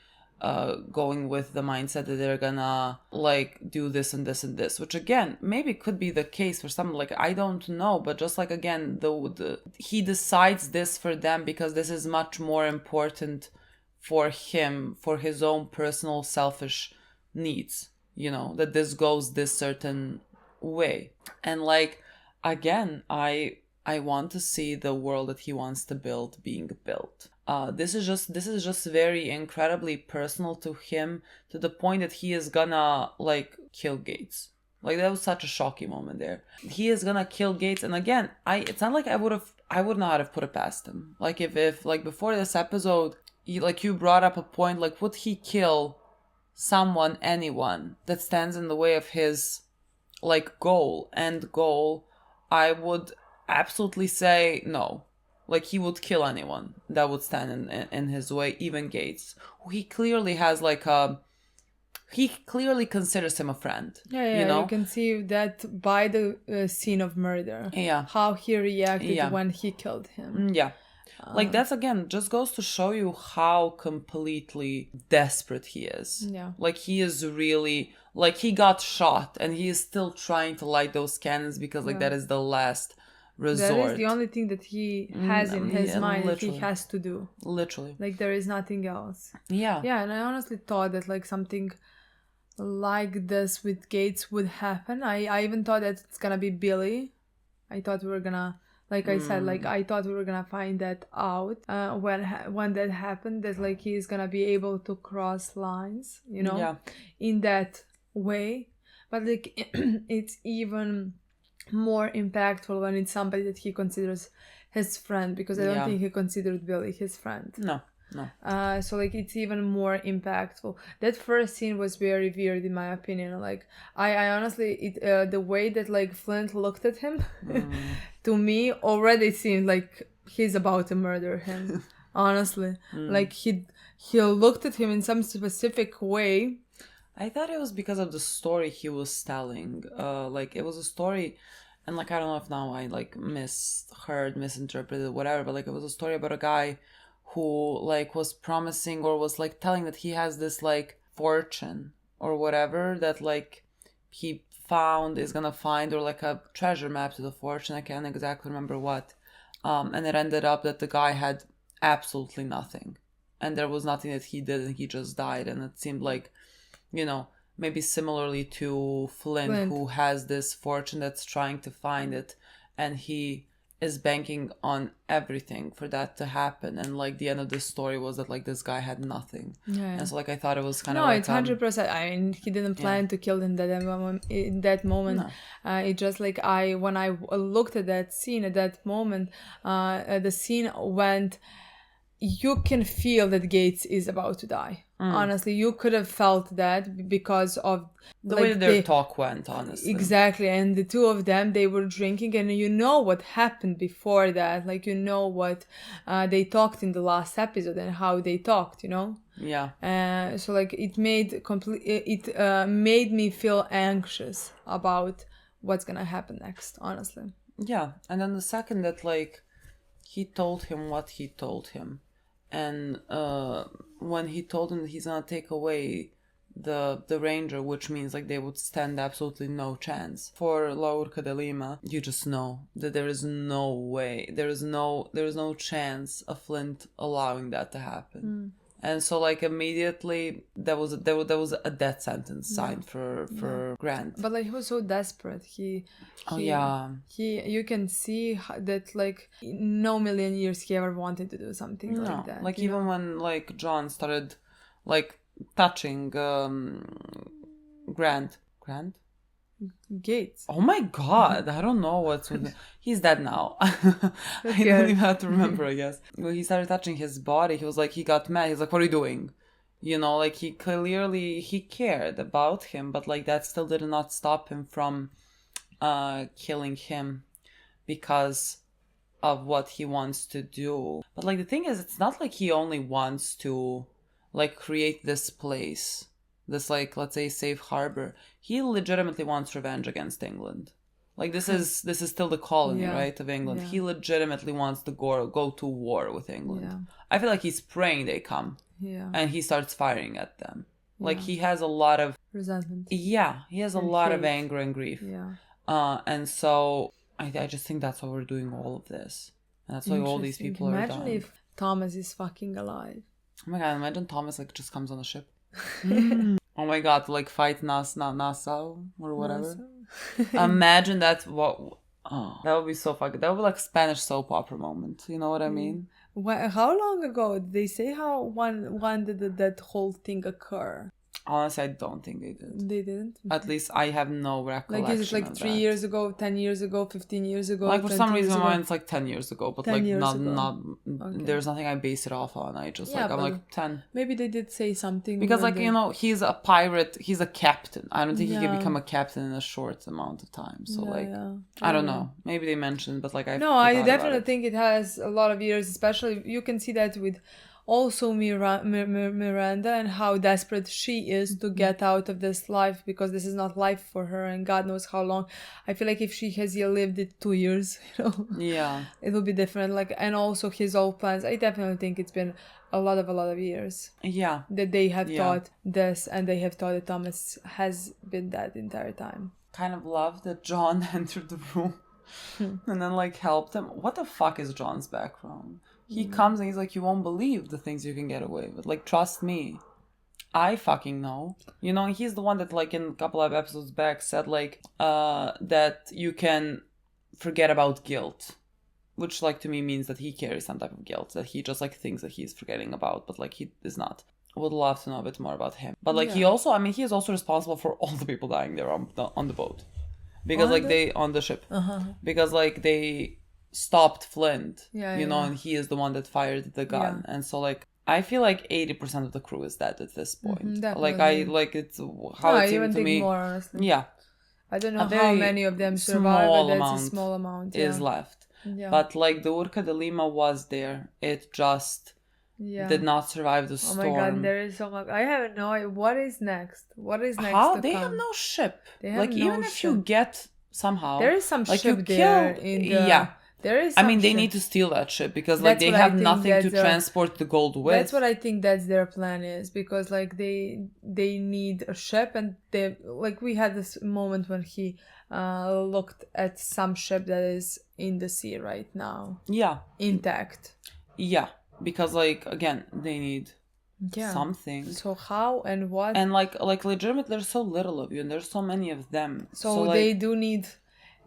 going with the mindset that they're gonna like do this and this and this, which again maybe could be the case for some, like I don't know, but just like again he decides this for them because this is much more important for him, for his own personal selfish needs, you know, that this goes this certain way. And like again, I want to see the world that he wants to build being built. This is just very incredibly personal to him, to the point that he is gonna like kill Gates. Like that was such a shocking moment there. He is gonna kill Gates, and again, it's not like I would not have put it past him. Like if like before this episode, you brought up a point, like would he kill anyone that stands in the way of his like end goal, I would absolutely say no. Like he would kill anyone that would stand in his way, even Gates. He clearly has like he clearly considers him a friend. Yeah, you know? You can see that by the scene of murder. Yeah. How he reacted when he killed him. Yeah. Like that's again just goes to show you how completely desperate he is. Yeah. Like he is really, like he got shot and he is still trying to light those cannons because like that is the last resort. That is the only thing that he has in his mind that he has to do. Literally. Like there is nothing else. Yeah. Yeah, and I honestly thought that like something like this with Gates would happen. I even thought that it's gonna be Billy. I thought we were gonna, like I said, like I thought we were gonna find that out when that happened, that like he's gonna be able to cross lines, you know, in that way. But like it's even more impactful when it's somebody that he considers his friend, because I don't think he considered Billy his friend. No. So like it's even more impactful. That first scene was very weird in my opinion. Like I honestly, the way that like Flint looked at him to me already seemed like he's about to murder him. Honestly, like he looked at him in some specific way. I thought it was because of the story he was telling. Like it was a story, and like I don't know if now I like misheard, misinterpreted, whatever, but like it was a story about a guy who like was promising or was like telling that he has this like fortune or whatever that like he is gonna find, or like a treasure map to the fortune. I can't exactly remember what. And it ended up that the guy had absolutely nothing, and there was nothing that he did, and he just died. And it seemed like, you know, maybe similarly to Flint, who has this fortune that's trying to find it, and he is banking on everything for that to happen. And like the end of this story was that like this guy had nothing. And so like I thought it was kind of like, it's 100%. I mean, he didn't plan to kill him in that moment. No. It just like when I looked at that scene at that moment, the scene went, you can feel that Gates is about to die. Honestly, you could have felt that because of the way their talk went, honestly. Exactly. And the two of them, they were drinking, and you know what happened before that. Like, you know what they talked in the last episode and how they talked, you know? Yeah. So like it made me feel anxious about what's gonna happen next, honestly. Yeah. And then the second that like he told him what he told him, and when he told him that he's gonna take away the ranger, which means like they would stand absolutely no chance for La Urca de Lima, you just know that there is no way, there is no chance of Flint allowing that to happen. And so like immediately there was a death sentence signed for Grant. But like he was so desperate. You can see that like no million years he ever wanted to do something like that. Like even when like John started like touching Grant. Gates. Oh my god, I don't know what's with him. He's dead now. I don't even have to remember, I guess. When he started touching his body, he was like, he got mad. He's like, what are you doing? You know, like he cared about him, but like that still did not stop him from killing him, because of what he wants to do. But like the thing is, it's not like he only wants to like create this place, this like, let's say, safe harbor. He legitimately wants revenge against England. Like this is still the colony, right, of England. He legitimately wants to go to war with England. I feel like he's praying they come. And he starts firing at them. Like he has a lot of resentment. Yeah, he has a lot of anger and grief. And so I just think that's why we're doing all of this. And that's why all these people are dying. Imagine if Thomas is fucking alive. Oh my god, imagine Thomas like just comes on a ship. Oh my god, to like fight Nassau or whatever. Imagine that. That would be so fucking. That would be like Spanish soap opera moment. You know what I mean? How long ago did they say when did that whole thing occur? Honestly, I don't think they did. They didn't? At least I have no recollection. Like, is it like 3 years ago, 10 years ago, 15 years ago? Like, for some reason, mine it's like 10 years ago. But, like, not okay. There's nothing I base it off on. I just, I'm like, 10. Maybe they did say something. Because, like, you know, he's a pirate. He's a captain. I don't think he can become a captain in a short amount of time. So, I don't know. Maybe they mentioned, but, like, I definitely think it has a lot of years, especially, you can see that with also Miranda and how desperate she is to get out of this life, because this is not life for her and God knows how long. I feel like if she has lived it 2 years, you know, it will be different. Like, and also his old plans, I definitely think it's been a lot of years that they have thought this, and they have thought that Thomas has been dead the entire time. Kind of love that John entered the room and then like helped him. What the fuck is John's background? He comes and he's like, you won't believe the things you can get away with. Like, trust me. I fucking know. You know, he's the one that, like, in a couple of episodes back said, like, that you can forget about guilt. Which, like, to me means that he carries some type of guilt. That he just, like, thinks that he's forgetting about. But, like, he is not. I would love to know a bit more about him. But, like, he also, I mean, he is also responsible for all the people dying there on the boat. Because, on the ship. Because, like, they stopped Flint, you know, and he is the one that fired the gun. And so, like, I feel like 80% of the crew is dead at this point. It's how it seemed to me. More, honestly. Yeah. I don't know how many of them survived, but that's a small amount. Is left. But, like, the Urca de Lima was there. It just did not survive the storm. Oh my god, there is so much. I have no idea. What is next? How? They have no ship. Even if you get somehow. There is some ship there in the... There is I mean, they need to steal that ship because, like, they have nothing to transport the gold with. That's what I think that's their plan is, because, like, they need a ship, and they, like, we had this moment when he looked at some ship that is in the sea right now. Yeah. Intact. Yeah, because, like, again, they need something. So how and what? And, like, legitimately, there's so little of you, and there's so many of them. So like, they do need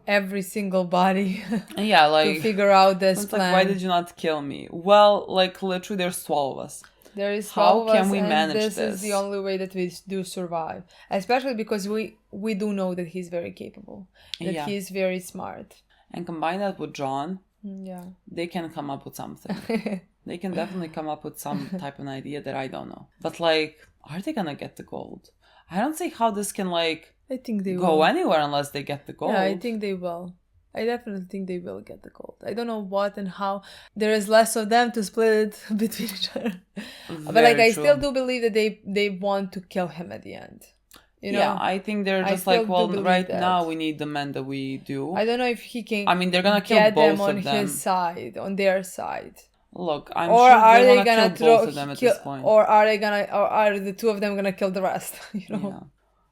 every single body like to figure out this plan. Like, why did you not kill me? Well, like, literally there's 12 of us. There is 12 of us. How can we manage this? This is the only way that we do survive, especially because we do know that he's very capable, that he's very smart, and combine that with John, they can come up with something. They can definitely come up with some type of an idea that I don't know. But, like, are they gonna get the gold? I don't see how this can, like, I think they go will. anywhere unless they get the gold. Yeah, I think they will. I definitely think they will get the gold. I don't know what and how. There is less of them to split it between each other. But, like, I still do believe that they want to kill him at the end. You know? Yeah, I think they're just like, well, right now we need the men that we do. I don't know if he can. I mean, they're gonna kill both of them on his side, on their side. Look, I'm sure they're gonna kill both of them at this point. Or are the two of them gonna kill the rest? You know. Yeah.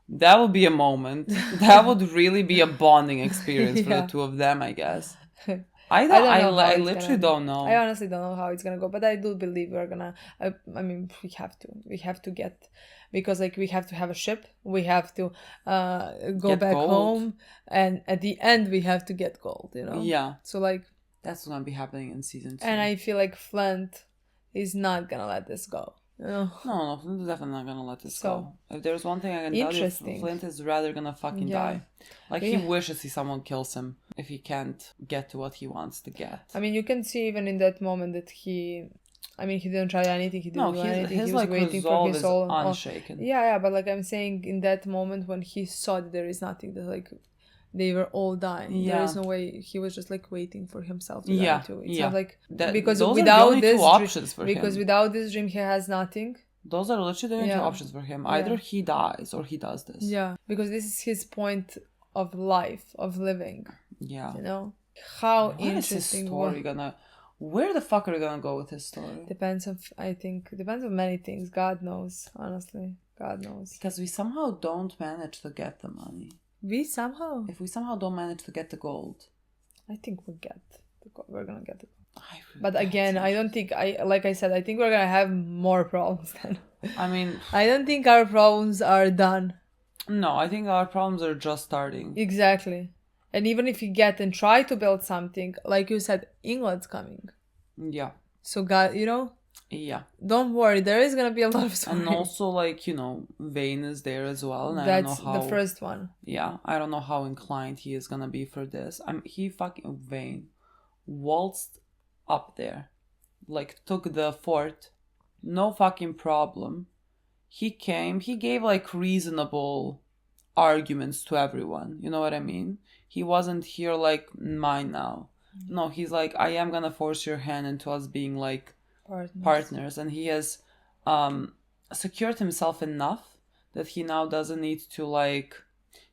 That would be a moment. That would really be a bonding experience for the two of them, I guess. I literally don't know. I honestly don't know how it's gonna go, but I do believe we're gonna. I mean, we have to get, because, like, we have to have a ship. We have to go get back gold. Home, and at the end we have to get gold. You know. Yeah. So, like, that's gonna be happening in season 2. And I feel like Flint is not gonna let this go. No, Flint is definitely not gonna let this go. If there's one thing I can tell you, Flint is rather gonna fucking die. Like, he wishes someone kills him if he can't get to what he wants to get. I mean, you can see even in that moment that he didn't try anything. He didn't do anything. His he was waiting for his soul. Unshaken. Yeah, but, like, I'm saying, in that moment when he saw that there is nothing, that, like, they were all dying. There is no way he was just like waiting for himself to die too. It's not like because those without are the only this two options for because him. without this dream he has nothing. Those are literally the only two options for him. Either he dies or he does this. Yeah, because this is his point of life, of living. Yeah. You know? How what interesting. Is his story gonna... Where the fuck are you gonna go with his story? Depends on many things. God knows, honestly. God knows. Because we somehow don't manage to get the money. If we somehow don't manage to get the gold. I think we're gonna get the gold. But again, I don't think like I said, I think we're gonna have more problems then. I mean, I don't think our problems are done. No, I think our problems are just starting. Exactly. And even if you get and try to build something, like you said, England's coming. Yeah. So God, you know? Yeah. Don't worry, there is gonna be a lot of stories. And also, like, you know, Vane is there as well. And that's I don't know how, the first one. Yeah, I don't know how inclined he is gonna be for this. He fucking Vane waltzed up there, like took the fort, no fucking problem. He came, he gave like reasonable arguments to everyone. You know what I mean? He wasn't here like mine now. No, he's like, I am gonna force your hand into us being like partners. And he has secured himself enough that he now doesn't need to like...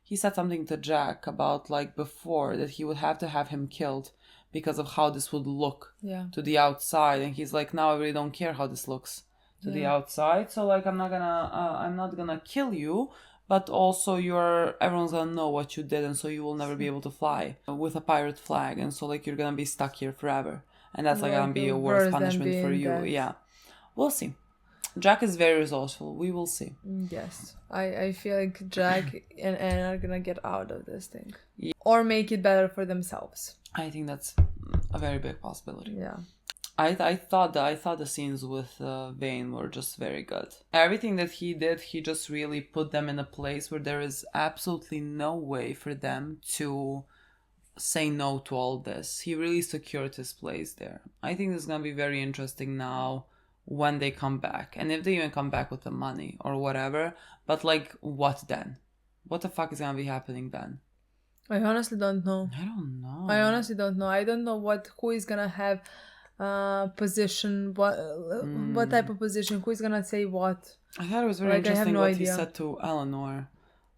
He said something to Jack about like before that he would have to have him killed because of how this would look to the outside. And he's like, now I really don't care how this looks to the outside. So like, I'm not gonna kill you, but also everyone's gonna know what you did, and so you will never be able to fly with a pirate flag, and so like you're gonna be stuck here forever, and that's like gonna be a worse punishment for you. Death. Yeah, we'll see. Jack is very resourceful. We will see. Yes, I feel like Jack and Anne are gonna get out of this thing, or make it better for themselves. I think that's a very big possibility. Yeah. I thought the scenes with Vane were just very good. Everything that he did, he just really put them in a place where there is absolutely no way for them to say no to all this. He really secured his place there. I think this is gonna be very interesting now when they come back, and if they even come back with the money or whatever. But like, what then? What the fuck is gonna be happening then? I honestly don't know. I don't know. I honestly don't know. I don't know who is gonna have position, what type of position, who is gonna say what. I thought it was very interesting what he said to Eleanor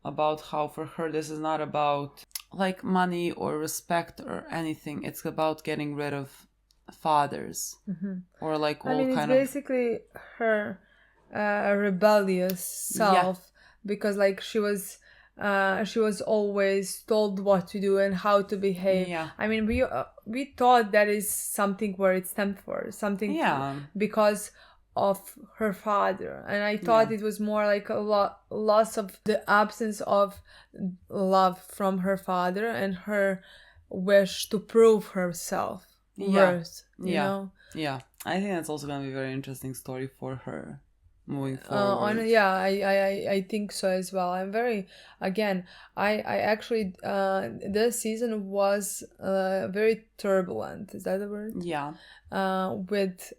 about how for her this is not about like money or respect or anything. It's about getting rid of fathers or like all it's kind of... basically her rebellious self because like she was always told what to do and how to behave. Yeah. I mean, we thought that is something where it stemmed for something because of her father, and I thought it was more like a loss of the absence of love from her father and her wish to prove herself worth. You know? Yeah, I think that's also gonna be a very interesting story for her moving forward. I think so as well. I'm very, again, I actually this season was very turbulent, is that the word? Yeah. With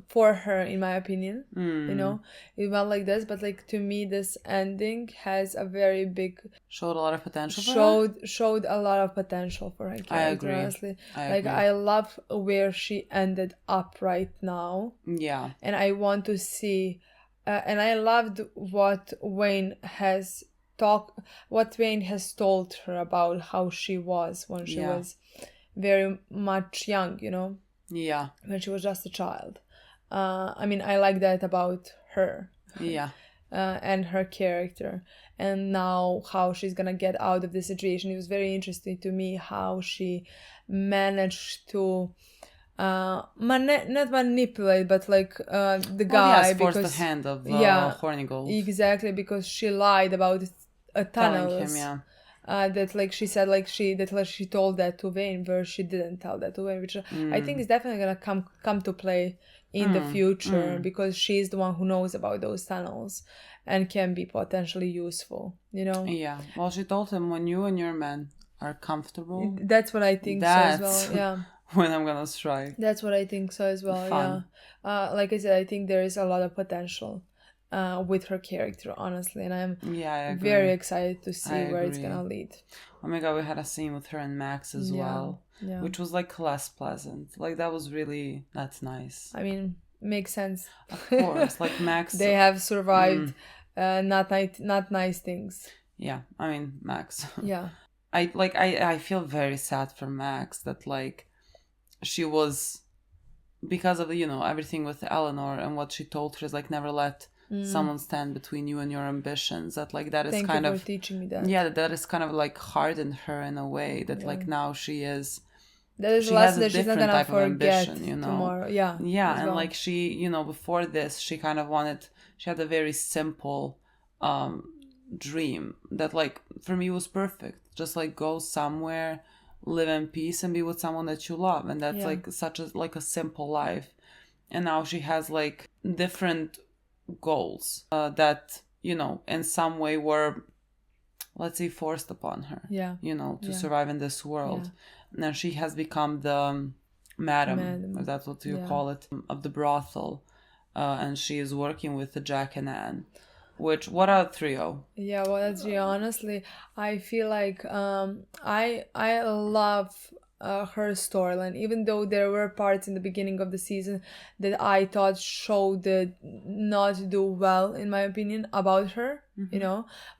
for her, in my opinion. You know, it went like this, but like to me this ending has a very big showed a lot of potential showed a lot of potential for her character. I agree. Honestly, I agree. I love where she ended up right now. Yeah, and I want to see and I loved what Vane has told her about how she was when she was very much young, you know, when she was just a child. I mean, I like that about her. And her character, and now how she's gonna get out of this situation. It was very interesting to me how she managed to not manipulate, but like the guy, forced because the hand of Hornigold. Exactly, because she lied about tunnels. Him, that like she said she told that to Vane, where she didn't tell that to Vane, which I think is definitely gonna come to play in the future, because she's the one who knows about those tunnels and can be potentially useful, you know. Yeah, well, she told him, when you and your men are comfortable, that's what I think so as well. Yeah, when I'm gonna strike. That's what I think so as well. Fun. Yeah, like I said, I think there is a lot of potential with her character, honestly, and I'm very excited to see where it's gonna lead. Oh my god, we had a scene with her and Max as well, which was like less pleasant. Like that was really that's nice. I mean, makes sense. Of course, like Max. They have survived not nice things. Yeah, I mean Max. Yeah. I feel very sad for Max that like she was, because of everything with Eleanor and what she told her is like never let someone stand between you and your ambitions. That like that is Thank kind you of for teaching me that. Yeah, that is kind of like hardened her in a way that like now she is. That is a lesson that she's not gonna forget tomorrow. Yeah. Yeah, and like she, before this, she kind of she had a very simple dream that like for me was perfect. Just like go somewhere, live in peace, and be with someone that you love, and that's like such a simple life. And now she has like different goals that in some way were, let's say, forced upon her. To survive in this world. Now she has become the madam, if that's what you call it, of the brothel, and she is working with Jack and Anne. Which, what a trio. Yeah, what a trio. Honestly, I feel like I love her storyline, even though there were parts in the beginning of the season that I thought showed did not do well, in my opinion, about her,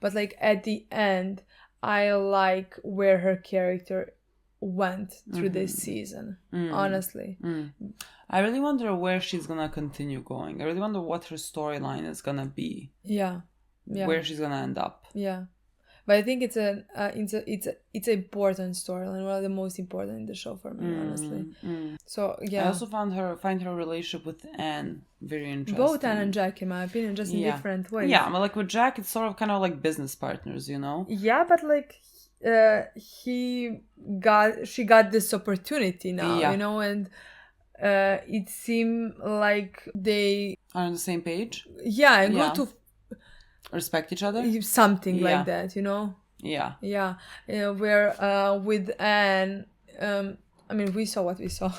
but like at the end, I like where her character went through this season, honestly. I really wonder where she's gonna continue going. I really wonder what her storyline is gonna be. Yeah. Where she's gonna end up. Yeah. But I think it's an important storyline, one of the most important in the show for me, honestly. So yeah. I also find her relationship with Anne very interesting. Both Anne and Jack, in my opinion, just in different ways. Yeah, but like with Jack, it's sort of kind of like business partners, Yeah, but like she got this opportunity now, and it seemed like they are on the same page. Yeah, and go to respect each other, something like that, Yeah. Where with Anne, I mean, we saw what we saw.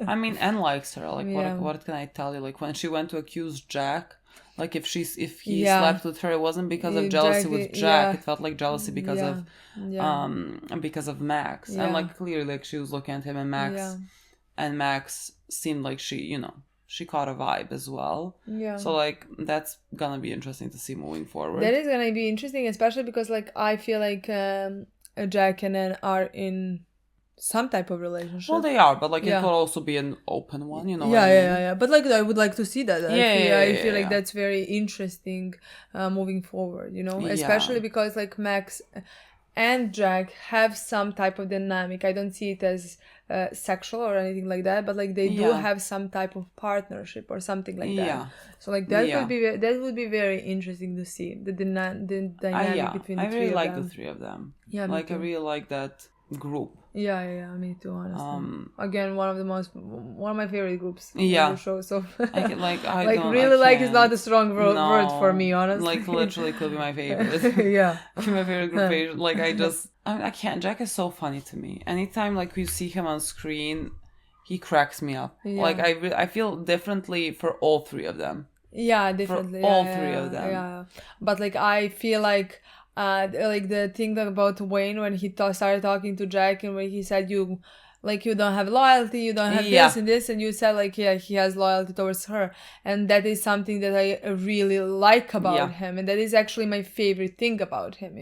I mean, Anne likes her. Like, what can I tell you? Like, when she went to accuse Jack, like if he slept with her, it wasn't because of jealousy with Jack. It felt like jealousy because of Max. And like clearly, like she was looking at him and Max, and Max seemed like she caught a vibe as well. Yeah. So like that's gonna be interesting to see moving forward. That is gonna be interesting, especially because like I feel like Jack and Anne are in some type of relationship. Well, they are, but like it could also be an open one, Yeah. But like I would like to see that. I feel like that's very interesting moving forward. Especially because like Max and Jack have some type of dynamic. I don't see it as sexual or anything like that, but like they do have some type of partnership or something like that. So like that would be very interesting to see the dynamic between the three of them. I really like the three of them. Yeah, like I really like that group. Yeah, me too, honestly. Again, one of my favorite groups in the show. So I is not a strong word for me, honestly. Like literally could be my favorite. Yeah. My favorite group. Like I can't. Jack is so funny to me. Anytime like we see him on screen, he cracks me up. Yeah. Like I feel differently for all three of them. Yeah, differently. For all three of them. Yeah. But like I feel like like the thing about Wayne when he started talking to Jack and when he said you don't have loyalty, you don't have this and this, and you said like he has loyalty towards her, and that is something that I really like about him, and that is actually my favorite thing about him.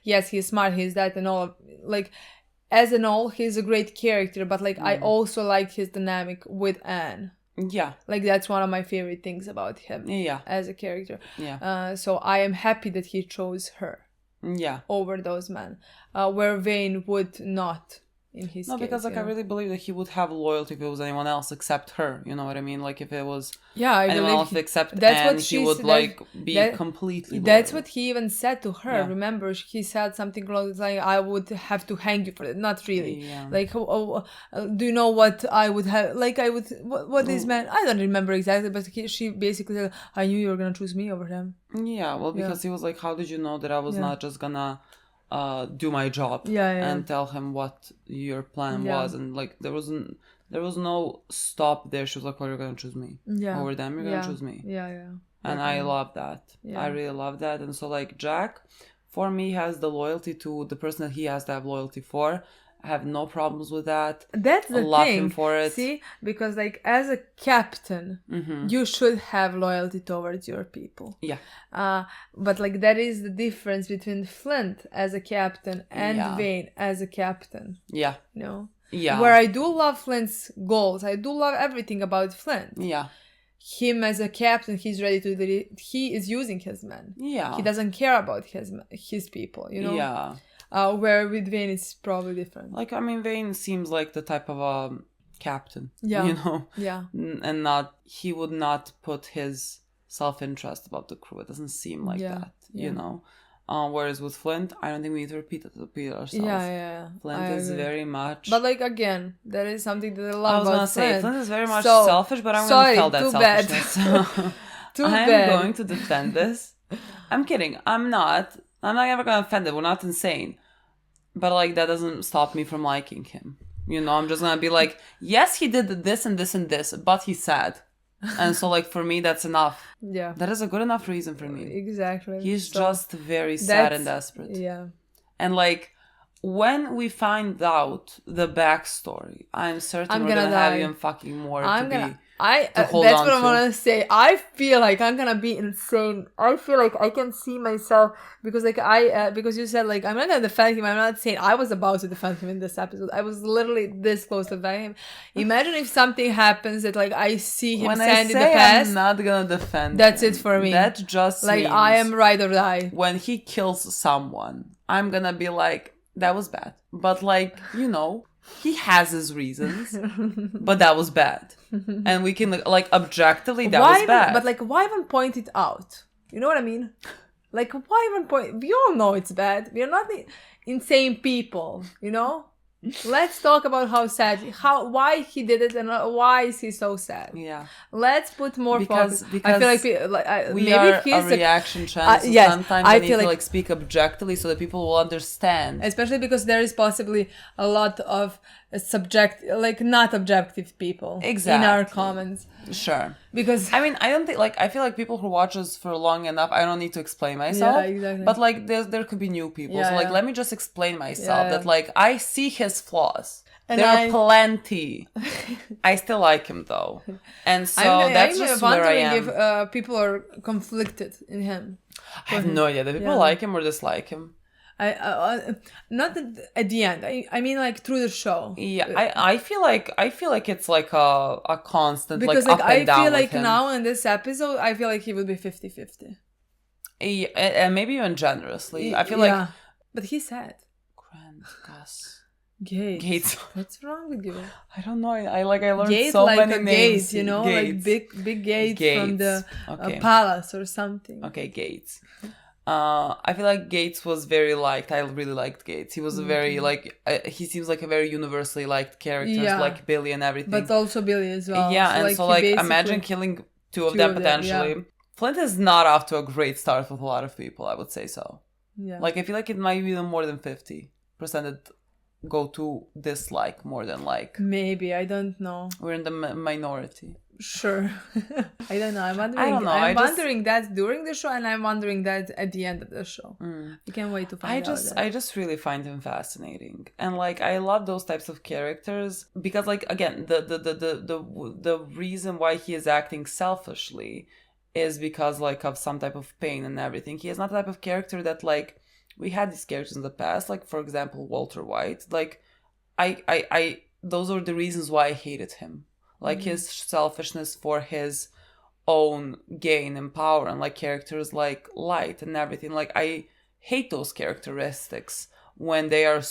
Yes, he's smart, he's that and all. Like as an all, he's a great character, but like I also like his dynamic with Anne. Yeah, like that's one of my favorite things about him. As a character. So I am happy that he chose her. Over those men, where Vane would not in his case. Because like I really believe that he would have loyalty if it was anyone else except her. You know what I mean? Like if it was anyone else except Anne, he would be completely loyal. That's what he even said to her. Remember, he said something along like, "I would have to hang you for it." Not really. Like, do you know what I would have? Like, I would. What this man? I don't remember exactly, but she basically said, "I knew you were gonna choose me over him." Yeah, well, because he was like, "How did you know that I was not just gonna?" Do my job and tell him what your plan was, and like there was no stop there. She was like, "Well, you're gonna choose me over them. You're gonna choose me." And I love that. Yeah. I really love that. And so like Jack, for me, has the loyalty to the person that he has to have loyalty for. I have no problems with that. That's the love thing. Him for it. See, because like as a captain, you should have loyalty towards your people. Yeah. But like that is the difference between Flint as a captain and Vane as a captain. Yeah. You know? Yeah. Where I do love Flint's goals. I do love everything about Flint. Yeah. Him as a captain, he's ready to. He is using his men. Yeah. He doesn't care about his people. You know. Yeah. Where with Vane it's probably different. Like, I mean, Vane seems like the type of captain. Yeah. You know. Yeah. And he would not put his self-interest above the crew. It doesn't seem like that. Yeah. You know. Whereas with Flint, I don't think we need to repeat ourselves. Yeah. Flint is very much. But like again, that is something that I love I was about gonna say Flint is very much so, selfish, but I'm gonna tell that too selfishness. Bad. Too I'm bad. going to defend this. I'm kidding. I'm not ever gonna offend it. We're not insane. But like that doesn't stop me from liking him. You know, I'm just gonna be like, yes, he did this and this and this, but he's sad. And so like for me that's enough. Yeah. That is a good enough reason for me. Exactly. He's just very sad and desperate. Yeah. And like when we find out the backstory, I'm certain we're gonna have even fucking more that's what I want to say. I feel like I'm gonna be insane. I feel like I can see myself because like because you said like I'm not gonna defend him. I'm not saying I was about to defend him in this episode. I was literally this close to defending him. Imagine if something happens that like I see him stand in the past. I'm not gonna defend that's him. it for me. That just like I am ride or die. When he kills someone, I'm gonna be like, that was bad. But like, you know, he has his reasons, but that was bad. And we can like objectively that was bad. But like, why even point it out? You know what I mean? Like, why even point? We all know it's bad. We are not insane people, you know. Let's talk about how sad, why he did it, and why is he so sad. Yeah. Let's put more because I feel like we maybe are he's a reaction channel. So yes, sometimes I need to like speak objectively so that people will understand. Especially because there is possibly a lot of not objective people in our comments. Sure. Because I mean, I don't think I feel like people who watch us for long enough, I don't need to explain myself. Yeah, exactly. But like there could be new people. So let me just explain myself that like I see his flaws. And there are plenty. I still like him though. And so that's just where I am. If people are conflicted in him. I have no idea. Do people like him or dislike him? Not at the end. I mean, like through the show. Yeah, I feel like it's like a constant because like up and down. I feel like him. now in this episode, I feel like he will be 50-50. Yeah, and maybe even generously. I feel like. But he's sad. Grand Gus. Gates. What's wrong with you? I don't know. I learned Gates, so like many a names. Gates, you know, Gates. like big gates from the palace or something. Okay, Gates. I feel like Gates was very liked. I really liked Gates. He was a very he seems like a very universally liked character, like Billy and everything. But also Billy as well. Yeah, and so imagine killing two of them potentially. Yeah. Flint is not off to a great start with a lot of people. I would say so. Yeah. Like I feel like it might be more than 50% that go to dislike more than like. Maybe, I don't know. We're in the minority. Sure. I don't know. I'm wondering that during the show, and I'm wondering that at the end of the show. I can't wait to find out. I just really find him fascinating, and like I love those types of characters because like again the reason why he is acting selfishly is because like of some type of pain and everything. He is not the type of character that like we had these characters in the past, like for example Walter White. Like I those are the reasons why I hated him. Like his selfishness for his own gain and power, and like characters like Light and everything. Like I hate those characteristics when they are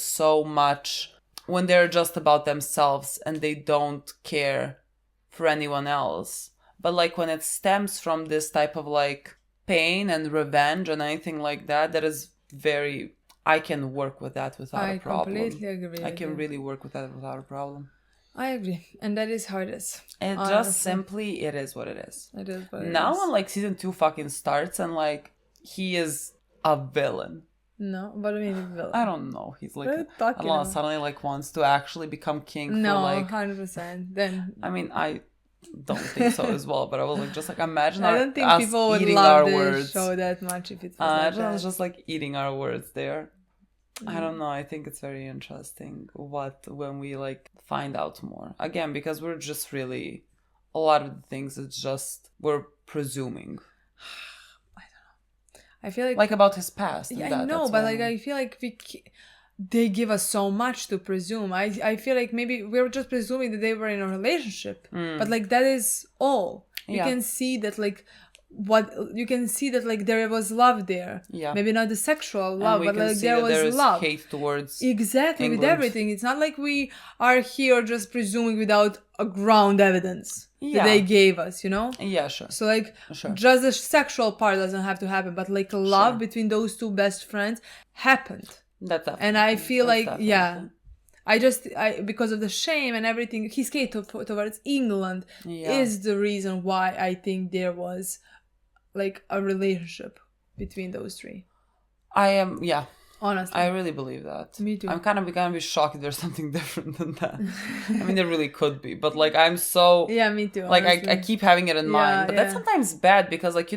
when they're just about themselves and they don't care for anyone else. But like when it stems from this type of like pain and revenge and anything like that, that is I can work with that without a problem. I completely agree. I can really work with that without a problem. I agree, and that is how it is. It just simply, it is what it is. It is what it is. Now when like season 2 fucking starts and like he is a villain. No, what do you mean villain? I don't know. He's like, I don't know, suddenly like wants to actually become king. No, for like 100%. Then I mean, I don't think so as well. But I was like, just like imagine I don't think us people would eating love our this words. show that much if it was like I that. was just like eating our words there. I don't know. I think it's very interesting when we like find out more again, because we're just really a lot of the things. It's just we're presuming. I don't know. I feel like about his past. Yeah, I know, but like I feel like they give us so much to presume. I feel like maybe we were just presuming that they were in a relationship, but like that is all. You can see that like there was love there. Yeah. Maybe not the sexual love, but like there was love. Hate towards exactly England. With everything. It's not like we are here just presuming without a ground evidence that they gave us, you know? Yeah, sure. So like just the sexual part doesn't have to happen, but like love between those two best friends happened. That's definitely. And I feel like I because of the shame and everything, his hate towards England is the reason why I think there was like a relationship between those three. Honestly, I really believe that. Me too. I'm gonna be shocked if there's something different than that. I mean, there really could be, but like I'm so me too. Like I keep having it in mind, but that's sometimes bad because like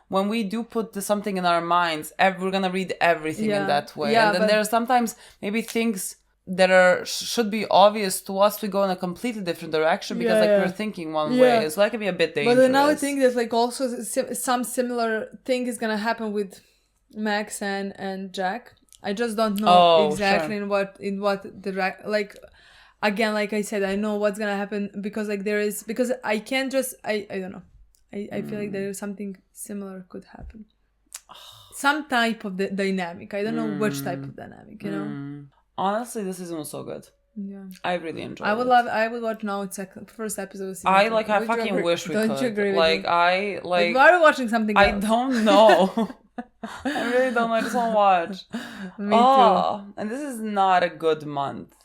when we do put something in our minds, we're gonna read everything in that way, and then there are sometimes maybe things that should be obvious to us. We go in a completely different direction because we're thinking one way, so that can be a bit dangerous. But then now I think that like also some similar thing is gonna happen with Max and Jack. I just don't know exactly in what direct, like again, like I said, I know what's gonna happen because I can't just I don't know. I feel like there is something similar could happen. Some type of the dynamic. I don't know which type of dynamic, you know. Honestly, this season was so good. Yeah, I really enjoyed it. I would watch now first episode. I fucking wish we could. Don't you agree with like me? I like. Why are we watching something else? I don't know. I really don't know. I just want to watch. Me too. And this is not a good month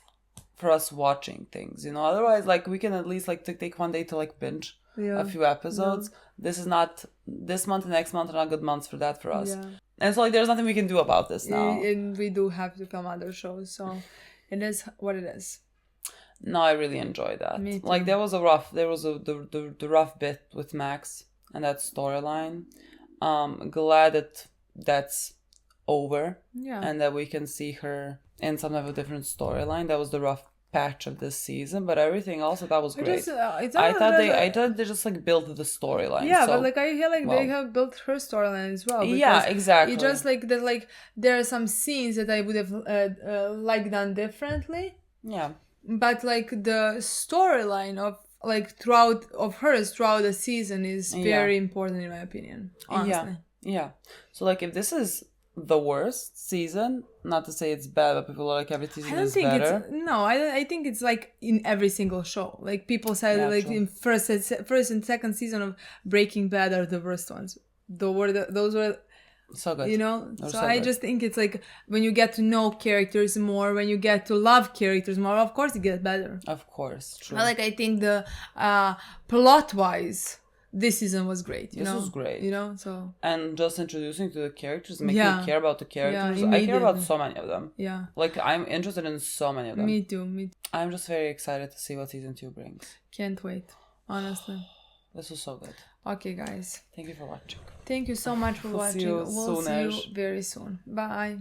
for us watching things, Otherwise, like we can at least like take one day to like binge a few episodes. This is not this month and next month are not good months for that for us. Yeah. And so like there's nothing we can do about this now. And we do have to film other shows, so it is what it is. No, I really enjoyed that. Me too. Like there was the rough bit with Max and that storyline. Glad that's over. Yeah. And that we can see her in some type of different storyline. That was the rough patch of this season, but everything else that was great. I thought they just like built the storyline. Yeah, but like I feel like they have built her storyline as well. Yeah, exactly. It just like that, like there are some scenes that I would have like done differently. Yeah. But like the storyline of like throughout the season is very important in my opinion. Honestly. Yeah. So like if this is the worst season, not to say it's bad, but people are like every season is better. I think it's like in every single show. Like people said, like in first and second season of Breaking Bad are the worst ones. Those were so good. So I just think it's like when you get to know characters more, when you get to love characters more, of course it gets better. Of course, true. But like I think the plot wise, this season was great. This was great. So and just introducing to the characters, making me care about the characters. I care about so many of them. Yeah. Like I'm interested in so many of them. Me too. I'm just very excited to see what season 2 brings. Can't wait. Honestly. This was so good. Okay, guys. Thank you for watching. Thank you so much for watching. We'll see you very soon. Bye.